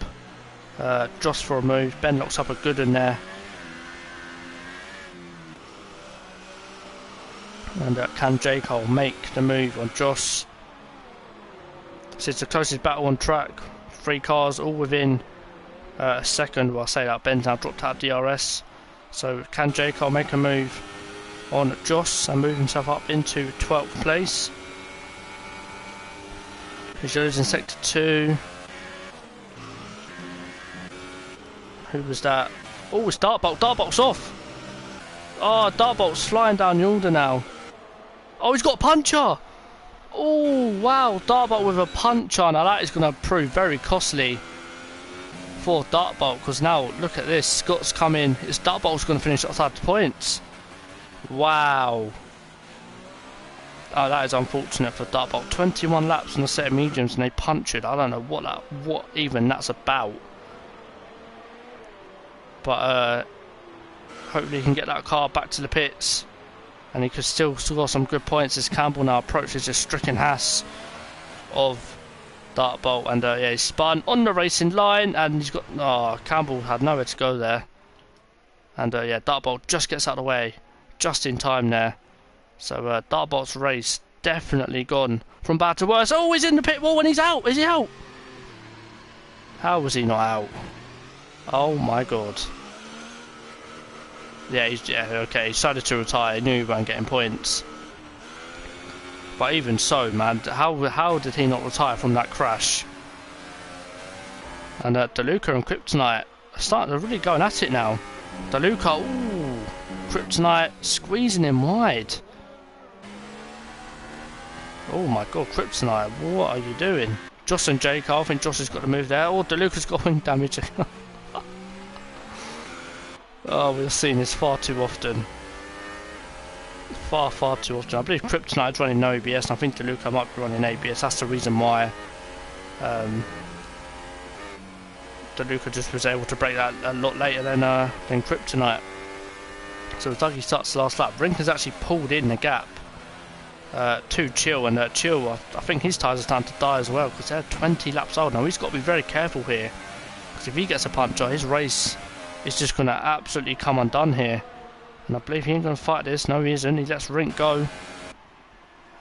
Joss for a move. Ben locks up a good in there. And can J. Cole make the move on Joss? This is the closest battle on track. 3 cars all within a second. Well, I say that Ben's now dropped out of DRS. So can J. Cole make a move on Joss and move himself up into 12th place? He's losing sector 2. Who was that? Oh, it's Dart Bolt. Dart Bolt's off. Oh, Dart Bolt's flying down the order now. Oh, he's got a puncher. Oh, wow. Dart Bolt with a puncher. Now that is going to prove very costly for Dart Bolt, because now look at this. Scott's come in. It's Dart Bolt's going to finish outside the points. Wow. Oh, that is unfortunate for Dartbolt. 21 laps on a set of mediums and they punch it. I don't know what even that's about. But hopefully he can get that car back to the pits. And he could still score some good points as Campbell now approaches the stricken Haas of Dartbolt. And yeah, he's spun on the racing line and he's got... Oh, Campbell had nowhere to go there. And yeah, Dartbolt just gets out of the way just in time there. So Dartbolt's race definitely gone from bad to worse. Oh, he's in the pit wall and he's out. Is he out? How was he not out? Oh my god. Yeah, okay. He decided to retire. He knew he weren't getting points. But even so, man, how did he not retire from that crash? And DeLuca and Kryptonite are starting to really going at it now. DeLuca, ooh, Kryptonite squeezing him wide. Oh my god, Kryptonite, what are you doing? Joss and Jake, I think Joss has got to move there. Oh, DeLuca's got wing damage. Oh, we've seen this far too often. Far too often. I believe Kryptonite is running no ABS, and I think DeLuca might be running ABS. That's the reason why DeLuca just was able to break that a lot later than Kryptonite. So as Dougie starts the last lap, Rink has actually pulled in the gap to Chill, and Chill, I think his tyres are starting to die as well because they're 20 laps old. Now he's got to be very careful here because if he gets a puncture, his race is just going to absolutely come undone here. And I believe he ain't going to fight this. No, he isn't. He lets Rink go.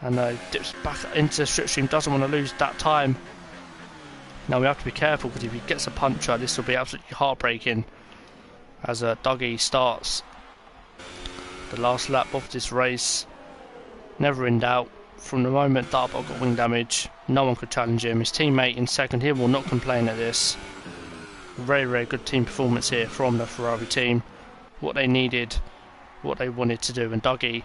And dips back into the slipstream. Doesn't want to lose that time. Now we have to be careful because if he gets a puncture, this will be absolutely heartbreaking. As Dougie starts the last lap of this race. Never in doubt. From the moment Dartbolt got wing damage, no one could challenge him. His teammate in second here will not complain at this. Very good team performance here from the Ferrari team. What they needed, what they wanted to do. And Dougie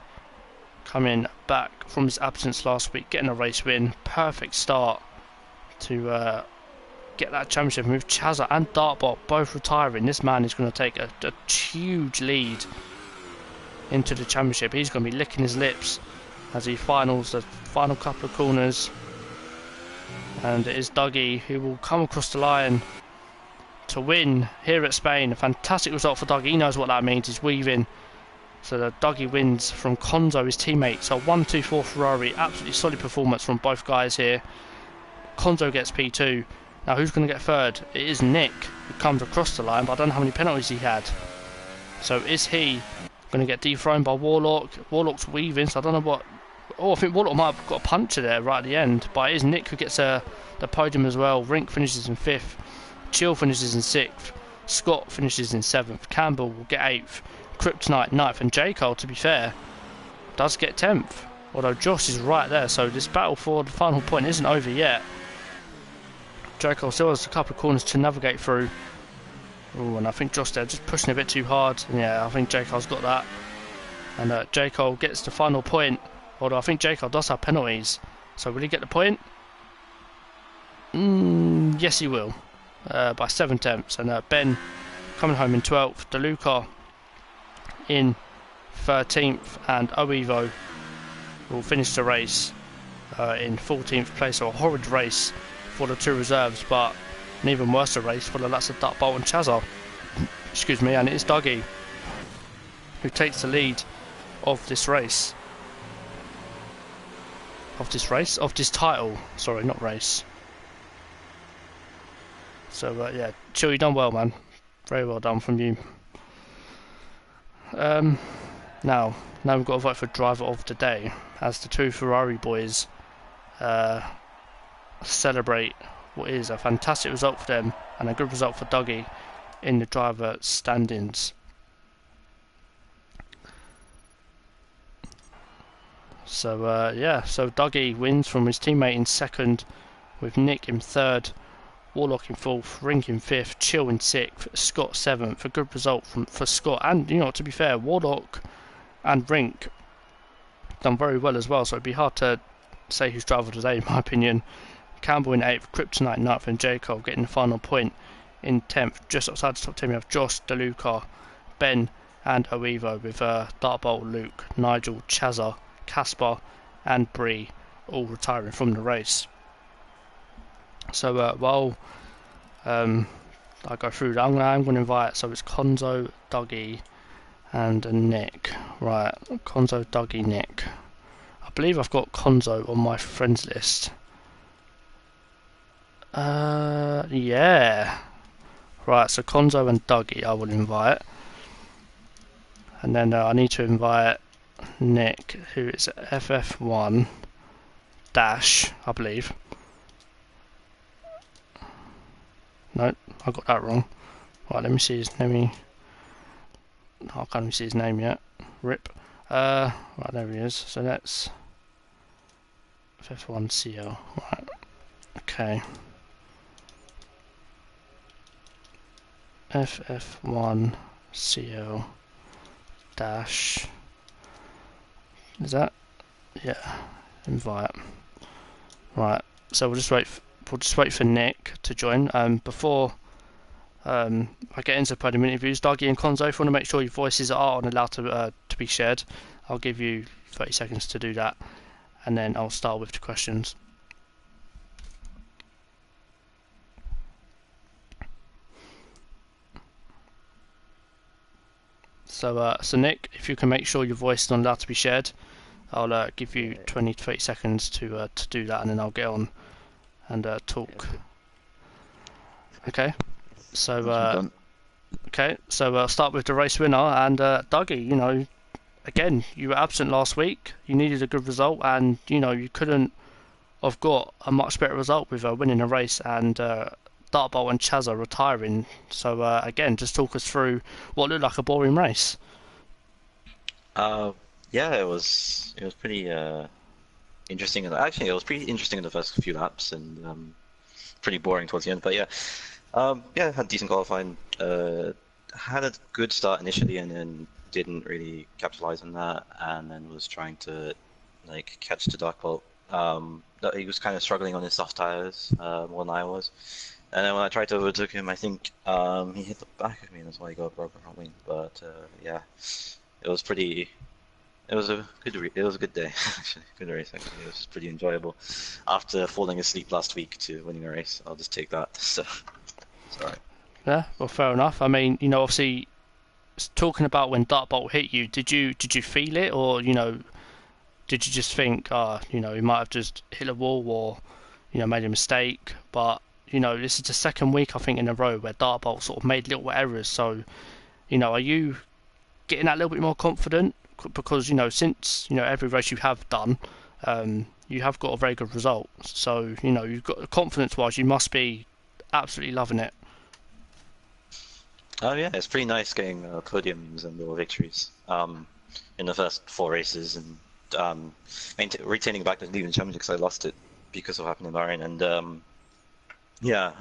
coming back from his absence last week, getting a race win. Perfect start to get that championship with Chazza and Dartbolt both retiring. This man is going to take a huge lead into the championship. He's going to be licking his lips as he finals the final couple of corners. And it is Dougie who will come across the line to win here at Spain. A fantastic result for Dougie. He knows what that means. He's weaving. So the Dougie wins from Konzo, his teammate. So 1-2-4 Ferrari. Absolutely solid performance from both guys here. Konzo gets P2. Now who's going to get third? It is Nick who comes across the line, but I don't know how many penalties he had. So is he going to get dethroned by Warlock? Warlock's weaving, so I don't know what... Oh, I think Warlock might have got a puncher there right at the end. But it is Nick who gets the podium as well. Rink finishes in 5th. Chill finishes in 6th. Scott finishes in 7th. Campbell will get 8th. Kryptonite 9th. And J. Cole, to be fair, does get 10th. Although Josh is right there. So this battle for the final point isn't over yet. J. Cole still has a couple of corners to navigate through. Oh, and I think Josh there just pushing a bit too hard. And yeah, I think J. Cole's got that. And J. Cole gets the final point. Although I think J. Cole does have penalties. So will he get the point? Yes, he will. By 7 tenths. And Ben coming home in 12th. DeLuca in 13th. And Oevo will finish the race in 14th place. So a horrid race for the two reserves, but an even worse race for the likes of Dartbolt and Chazza. Excuse me. And it is Dougie who takes the lead of this race. Of this title. Sorry, not race. So yeah, Chill, you done well, man. Very well done from you. Now we've got to vote for driver of the day as the two Ferrari boys celebrate what is a fantastic result for them and a good result for Dougie in the driver standings. So yeah, so Dougie wins from his teammate in 2nd, with Nick in 3rd, Warlock in 4th, Rink in 5th, Chill in 6th, Scott 7th. A good result for Scott, and you know, to be fair, Warlock and Rink done very well as well. So it'd be hard to say who's driver today, in my opinion. Campbell in 8th, Kryptonite 9th, and J. Cole getting the final point in 10th. Just outside the top 10 we have Josh, DeLuca, Ben and Oevo, with Dartbolt, Luke, Nigel, Chazza, Caspar and Prix all retiring from the race. So while I go through that, I'm going to invite, so it's Konzo, Dougie and Nick. Right, Konzo, Dougie, Nick. I believe I've got Konzo on my friends list. Yeah. Right, so Konzo and Dougie I will invite. And then I need to invite Nick, who is FF1 dash, I believe. No, I got that wrong. Right, let me see his name. I can't even see his name yet. Rip. Right, there he is. So that's FF1CL. Right. Okay. FF1CL dash. Is that? Yeah. Invite. Right. So we'll just wait. We'll just wait for Nick to join. Before I get into podium interviews, Dougie and Konzo, if you want to make sure your voices are allowed to be shared, I'll give you 30 seconds to do that, and then I'll start with the questions. So Nick, if you can make sure your voice is not allowed to be shared, I'll give you 20 to 30 seconds to do that, and then I'll get on and talk. Okay. So I'll start with the race winner, and Dougie, you know, again, you were absent last week. You needed a good result, and you know you couldn't have got a much better result with winning a race and Dartbolt and Chazza retiring. So again, just talk us through what looked like a boring race. Yeah, it was pretty interesting. Actually, it was pretty interesting in the first few laps and pretty boring towards the end. But yeah, yeah, had decent qualifying. Had a good start initially, and then didn't really capitalize on that, and then was trying to like catch the dark bolt. He was kind of struggling on his soft tires more than I was, and then when I tried to overtake him, I think he hit the back of me, and that's why he got broken from me. But yeah, it was pretty. It was a good day actually. Good race actually. It was pretty enjoyable. After falling asleep last week to winning a race, I'll just take that. So it's alright. Yeah, well, fair enough. I mean, you know, obviously, talking about when Dartbolt hit you, did you feel it, or you know, did you just think, you know, he might have just hit a wall, or you know, made a mistake? But you know, this is the second week I think in a row where Dartbolt sort of made little errors. So, you know, are you getting that little bit more confident? Because you know, since you know every race you have done, you have got a very good result. So you know, you've got confidence-wise, you must be absolutely loving it. Oh yeah, it's pretty nice getting podiums and little victories in the first four races and retaining back the leading championship because I lost it because of what happened in Bahrain. And yeah,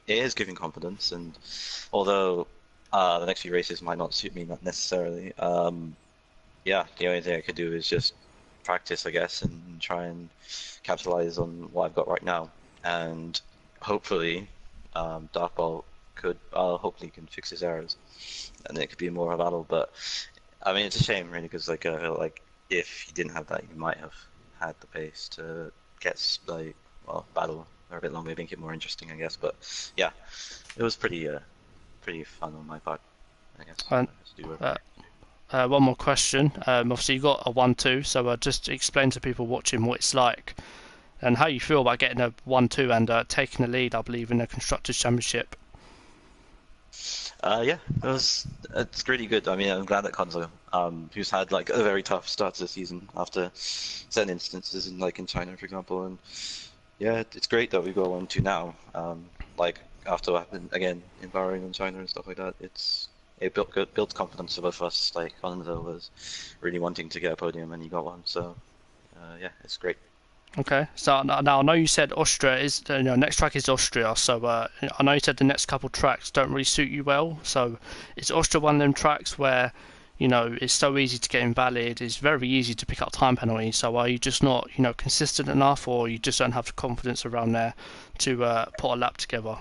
it is giving confidence. And although the next few races might not suit me, not necessarily, yeah, the only thing I could do is just practice, I guess, and try and capitalize on what I've got right now. And hopefully, Dark could hopefully can fix his errors, and it could be more of a battle. But I mean, it's a shame really because like if he didn't have that, he might have had the pace to get like battle for a bit longer, make it more interesting, I guess. But yeah, it was pretty fun on my part, I guess. And To do it. one more question. Obviously, you got a 1-2, so just explain to people watching what it's like and how you feel about getting a 1-2 and taking the lead, I believe, in the Constructors' Championship. Yeah, it's really good. I mean, I'm glad that Konzo, who's had like a very tough start to the season after certain instances in China, for example, and yeah, it's great that we got 1-2 now. Like after what happened again in Bahrain and China and stuff like that, it built confidence of both of us. Like Konzo was really wanting to get a podium, and he got one. So yeah, it's great. Okay, so now I know you said Austria is, you know, next track is Austria, so I know you said the next couple tracks don't really suit you well, so is Austria one of them tracks where, you know, it's so easy to get invalid, it's very easy to pick up time penalties, so are you just not, you know, consistent enough, or you just don't have the confidence around there to put a lap together?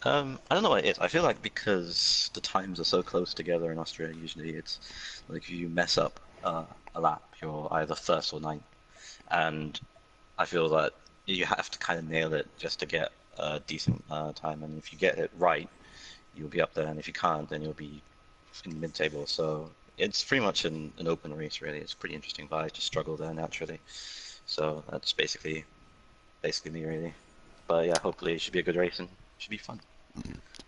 I don't know what it is. I feel like because the times are so close together in Austria, usually it's like if you mess up. a lap, you're either first or ninth. And I feel that you have to kind of nail it just to get a decent time. And if you get it right, you'll be up there. And if you can't, then you'll be in the mid-table. So it's pretty much an open race, really. It's pretty interesting, but I just struggle there naturally. So that's basically me, really. But yeah, hopefully it should be a good race and it should be fun.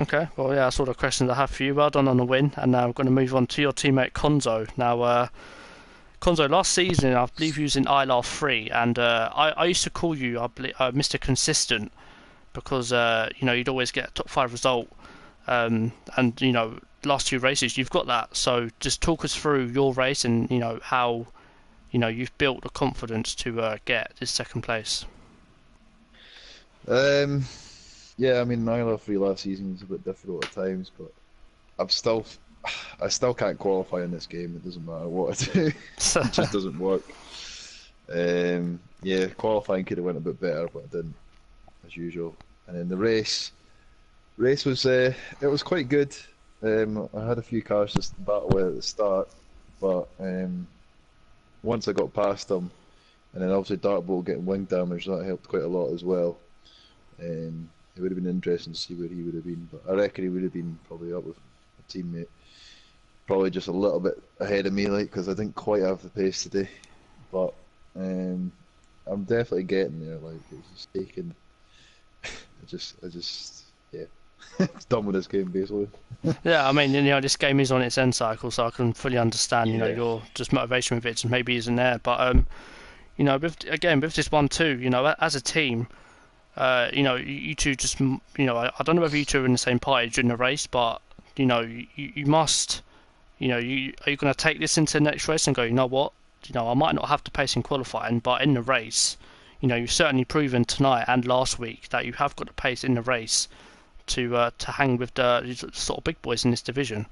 Okay, well, yeah, that's all the questions I have for you. Well done on the win, and now we're going to move on to your teammate Konzo. Now, Konzo, last season I believe you was in ILR3, and I used to call you Mr. Consistent because you'd always get a top 5 result, and last 2 races you've got that. So just talk us through your race and how you've built the confidence to get this second place. Yeah, I mean, ILR3 last season was a bit difficult at times, but I still can't qualify in this game. It doesn't matter what I do; it just doesn't work. Yeah, qualifying could have went a bit better, but it didn't, as usual. And then the race was it was quite good. I had a few cars just to battle with at the start, but once I got past them, and then obviously Dartbolt getting wing damage, that helped quite a lot as well. It would have been interesting to see where he would have been, but I reckon he would have been probably up with a teammate, probably just a little bit ahead of me, like, because I didn't quite have the pace today. But I'm definitely getting there. Like, it's just taking. I just, yeah, done with this game basically. Yeah, I mean, this game is on its end cycle, so I can fully understand. Yeah. Your just motivation with it just maybe isn't there, but with this one too, as a team. You two just, I don't know whether you two are in the same party during the race, but, you must, are you going to take this into the next race and go, you know what, I might not have the pace in qualifying, but in the race, you've certainly proven tonight and last week that you have got the pace in the race to hang with the sort of big boys in this division.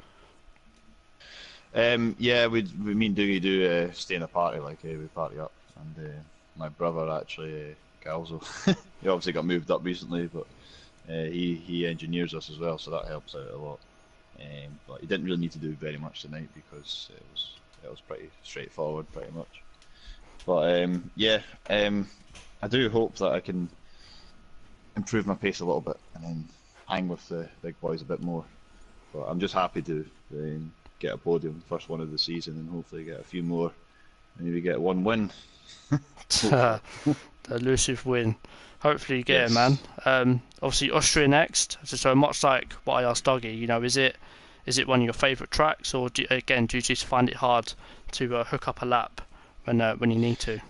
Yeah, me and Dougie do stay in a party, like we party up, and my brother actually. Also, he obviously got moved up recently, but he engineers us as well, so that helps out a lot. But he didn't really need to do very much tonight because it was pretty straightforward, pretty much. But I do hope that I can improve my pace a little bit and then hang with the big boys a bit more. But I'm just happy to get a podium, first one of the season, and hopefully get a few more, and maybe get one win. The elusive win. Hopefully you get it, man. Obviously Austria next. So much like what I asked Dougie, is it one of your favourite tracks, or do you just find it hard to hook up a lap when you need to?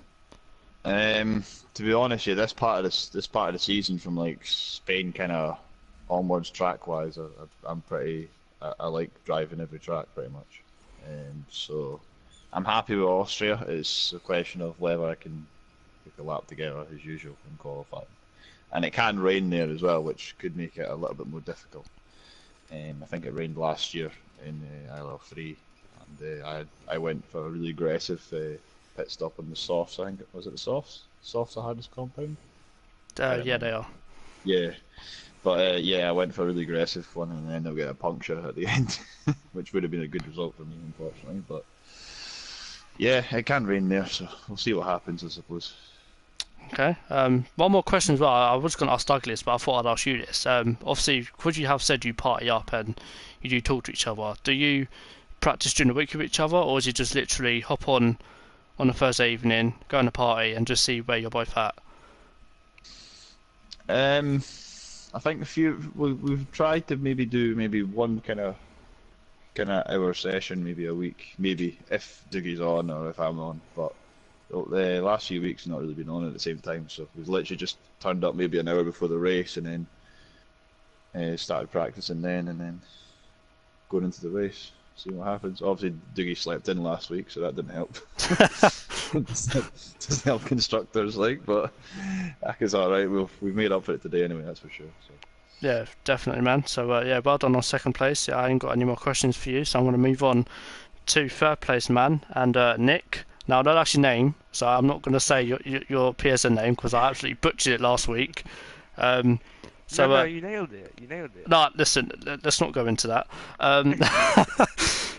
To be honest, yeah, this part of the season from like Spain kind of onwards track wise, I like driving every track pretty much, so I'm happy with Austria. It's a question of whether I can pick a lap together as usual in qualifying, and it can rain there as well, which could make it a little bit more difficult. I think it rained last year in ILR3, and I went for a really aggressive pit stop on the softs. I think was it the softs? Softs are hardest compound. Yeah, they are. Yeah, but I went for a really aggressive one and ended up getting a puncture at the end, which would have been a good result for me, unfortunately. But yeah, it can rain there, so we'll see what happens, I suppose. Okay. One more question as well. I was going to ask Douglas, but I thought I'd ask you this. Obviously, could you have said you party up and you do talk to each other? Do you practice during the week with each other, or is it just literally hop on a Thursday evening, go on a party, and just see where you're both at? I think we've tried to maybe do one kind of hour session, maybe a week, maybe if Dougie's on or if I'm on, but the last few weeks not really been on at the same time, so we've literally just turned up maybe an hour before the race and then started practicing then, and then going into the race, see what happens. Obviously Dougie slept in last week, so that didn't help. Doesn't help constructors, but it's alright, we've made up for it today anyway, that's for sure. So. Yeah, definitely, man. So well done on second place. I ain't got any more questions for you, so I'm going to move on to third place, man, and Nick. Now, I don't actually name, so I'm not going to say your PSN name because I absolutely butchered it last week. No, you nailed it. No, listen, let's not go into that.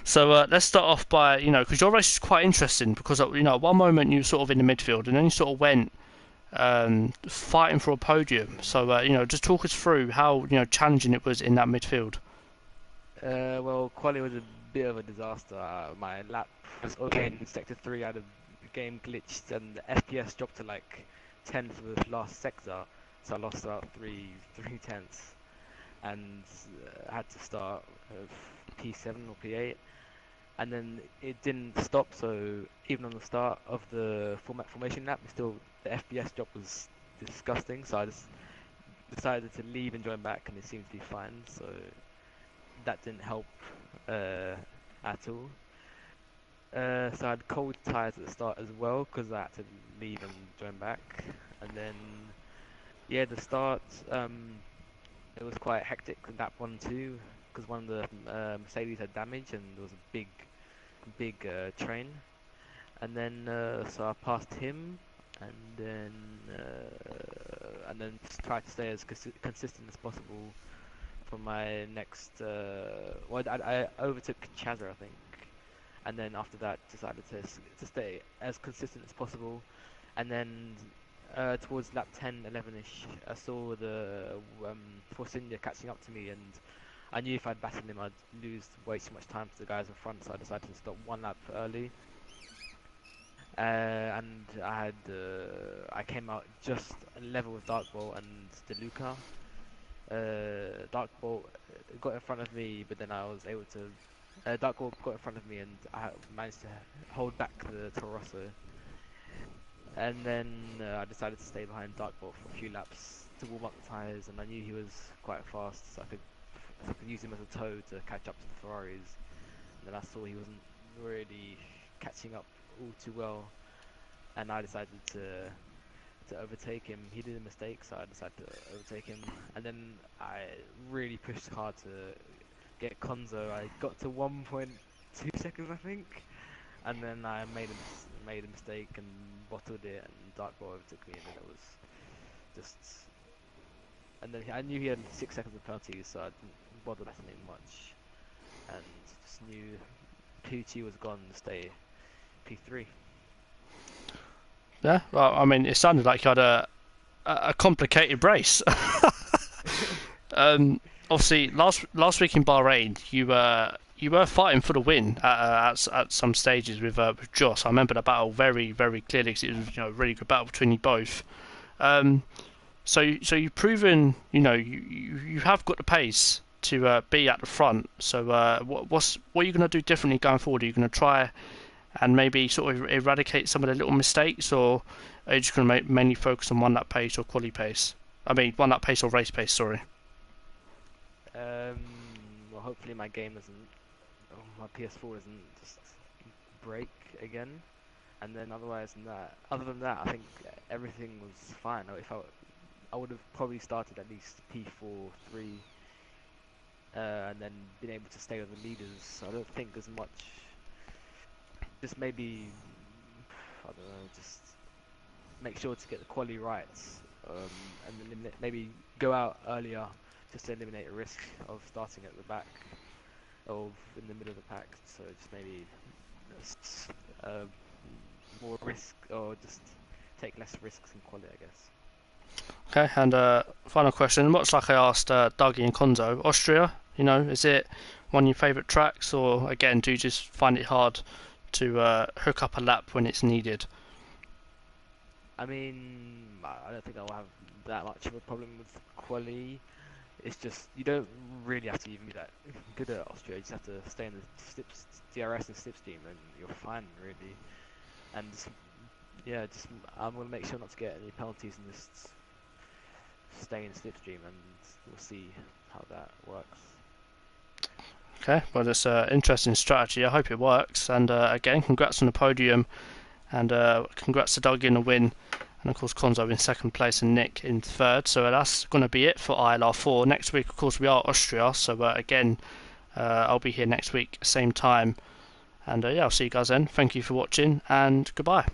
So let's start off by, because your race is quite interesting because, at one moment you were sort of in the midfield and then you sort of went fighting for a podium. So, just talk us through how, challenging it was in that midfield. Well, quali was a bit of a disaster. My lap was okay in sector 3. I had a game glitched and the FPS dropped to like 10 for the last sector, so I lost about three tenths, and I had to start P7 or P8, and then it didn't stop. So even on the start of the formation lap, still the FPS drop was disgusting. So I just decided to leave and join back, and it seemed to be fine. So that didn't help at all. So I had cold tyres at the start as well because I had to leave and join back. And then, yeah, the start, it was quite hectic in lap 1 too because one of the Mercedes had damage and there was a big train. And then, so I passed him, and then tried to stay as consistent as possible for my next. Well, I overtook Chazza, I think, and then after that decided to stay as consistent as possible. And then towards lap 10, 11ish, I saw the Force India catching up to me, and I knew if I'd battled him, I'd lose way too much time to the guys in front. So I decided to stop one lap early. And I came out just level with Dark Bolt and DeLuca. Dark Bolt got in front of me, but then I was able to. Dark Bolt got in front of me, and I managed to hold back the Toro Rosso. And then I decided to stay behind Dark Bolt for a few laps to warm up the tyres, and I knew he was quite fast, so I could use him as a tow to catch up to the Ferraris. And then I saw he wasn't really catching up all too well, and I decided to overtake him. He did a mistake, so I decided to overtake him, and then I really pushed hard to get Konzo. I got to 1.2 seconds, I think, and then I made a mistake and bottled it, and Dark Ball overtook me, and then it was just. And then I knew he had 6 seconds of penalties, so I didn't bother betting him much, and just knew P2 was gone to stay P3. Yeah, well, I mean, it sounded like you had a complicated race. Obviously, last week in Bahrain, you were fighting for the win at some stages with Joss. I remember the battle very, very clearly because it was a really good battle between you both. So you've proven you have got the pace to be at the front. So what are you going to do differently going forward? Are you going to try and maybe sort of eradicate some of the little mistakes, or are you just going to mainly focus on one lap pace or quali pace? I mean, one lap pace or race pace, sorry. Well, hopefully my game my PS4 doesn't just break again. And then other than that, I think everything was fine. If I would have probably started at least P4, 3, and then been able to stay with the leaders. I don't think there's much. Just maybe, I don't know, just make sure to get the quali right, and then maybe go out earlier just to eliminate a risk of starting at the back or in the middle of the pack. So just maybe more risk, or just take less risks in quali, I guess. Okay, and final question, much like I asked Dougie and Konzo, Austria, is it one of your favourite tracks, or again, do you just find it hard to hook up a lap when it's needed? I mean, I don't think I'll have that much of a problem with quali. It's just, you don't really have to even be that good at Austria. You just have to stay in the DRS and slipstream and you're fine, really. And I'm going to make sure not to get any penalties and just stay in slipstream, and we'll see how that works. Okay, well, it's an interesting strategy. I hope it works. And again, congrats on the podium, and congrats to Doug in the win, and of course Konzo in second place and Nick in third. So that's going to be it for ILR4. Next week, of course, we are Austria. So again, I'll be here next week, same time. And I'll see you guys then. Thank you for watching, and goodbye.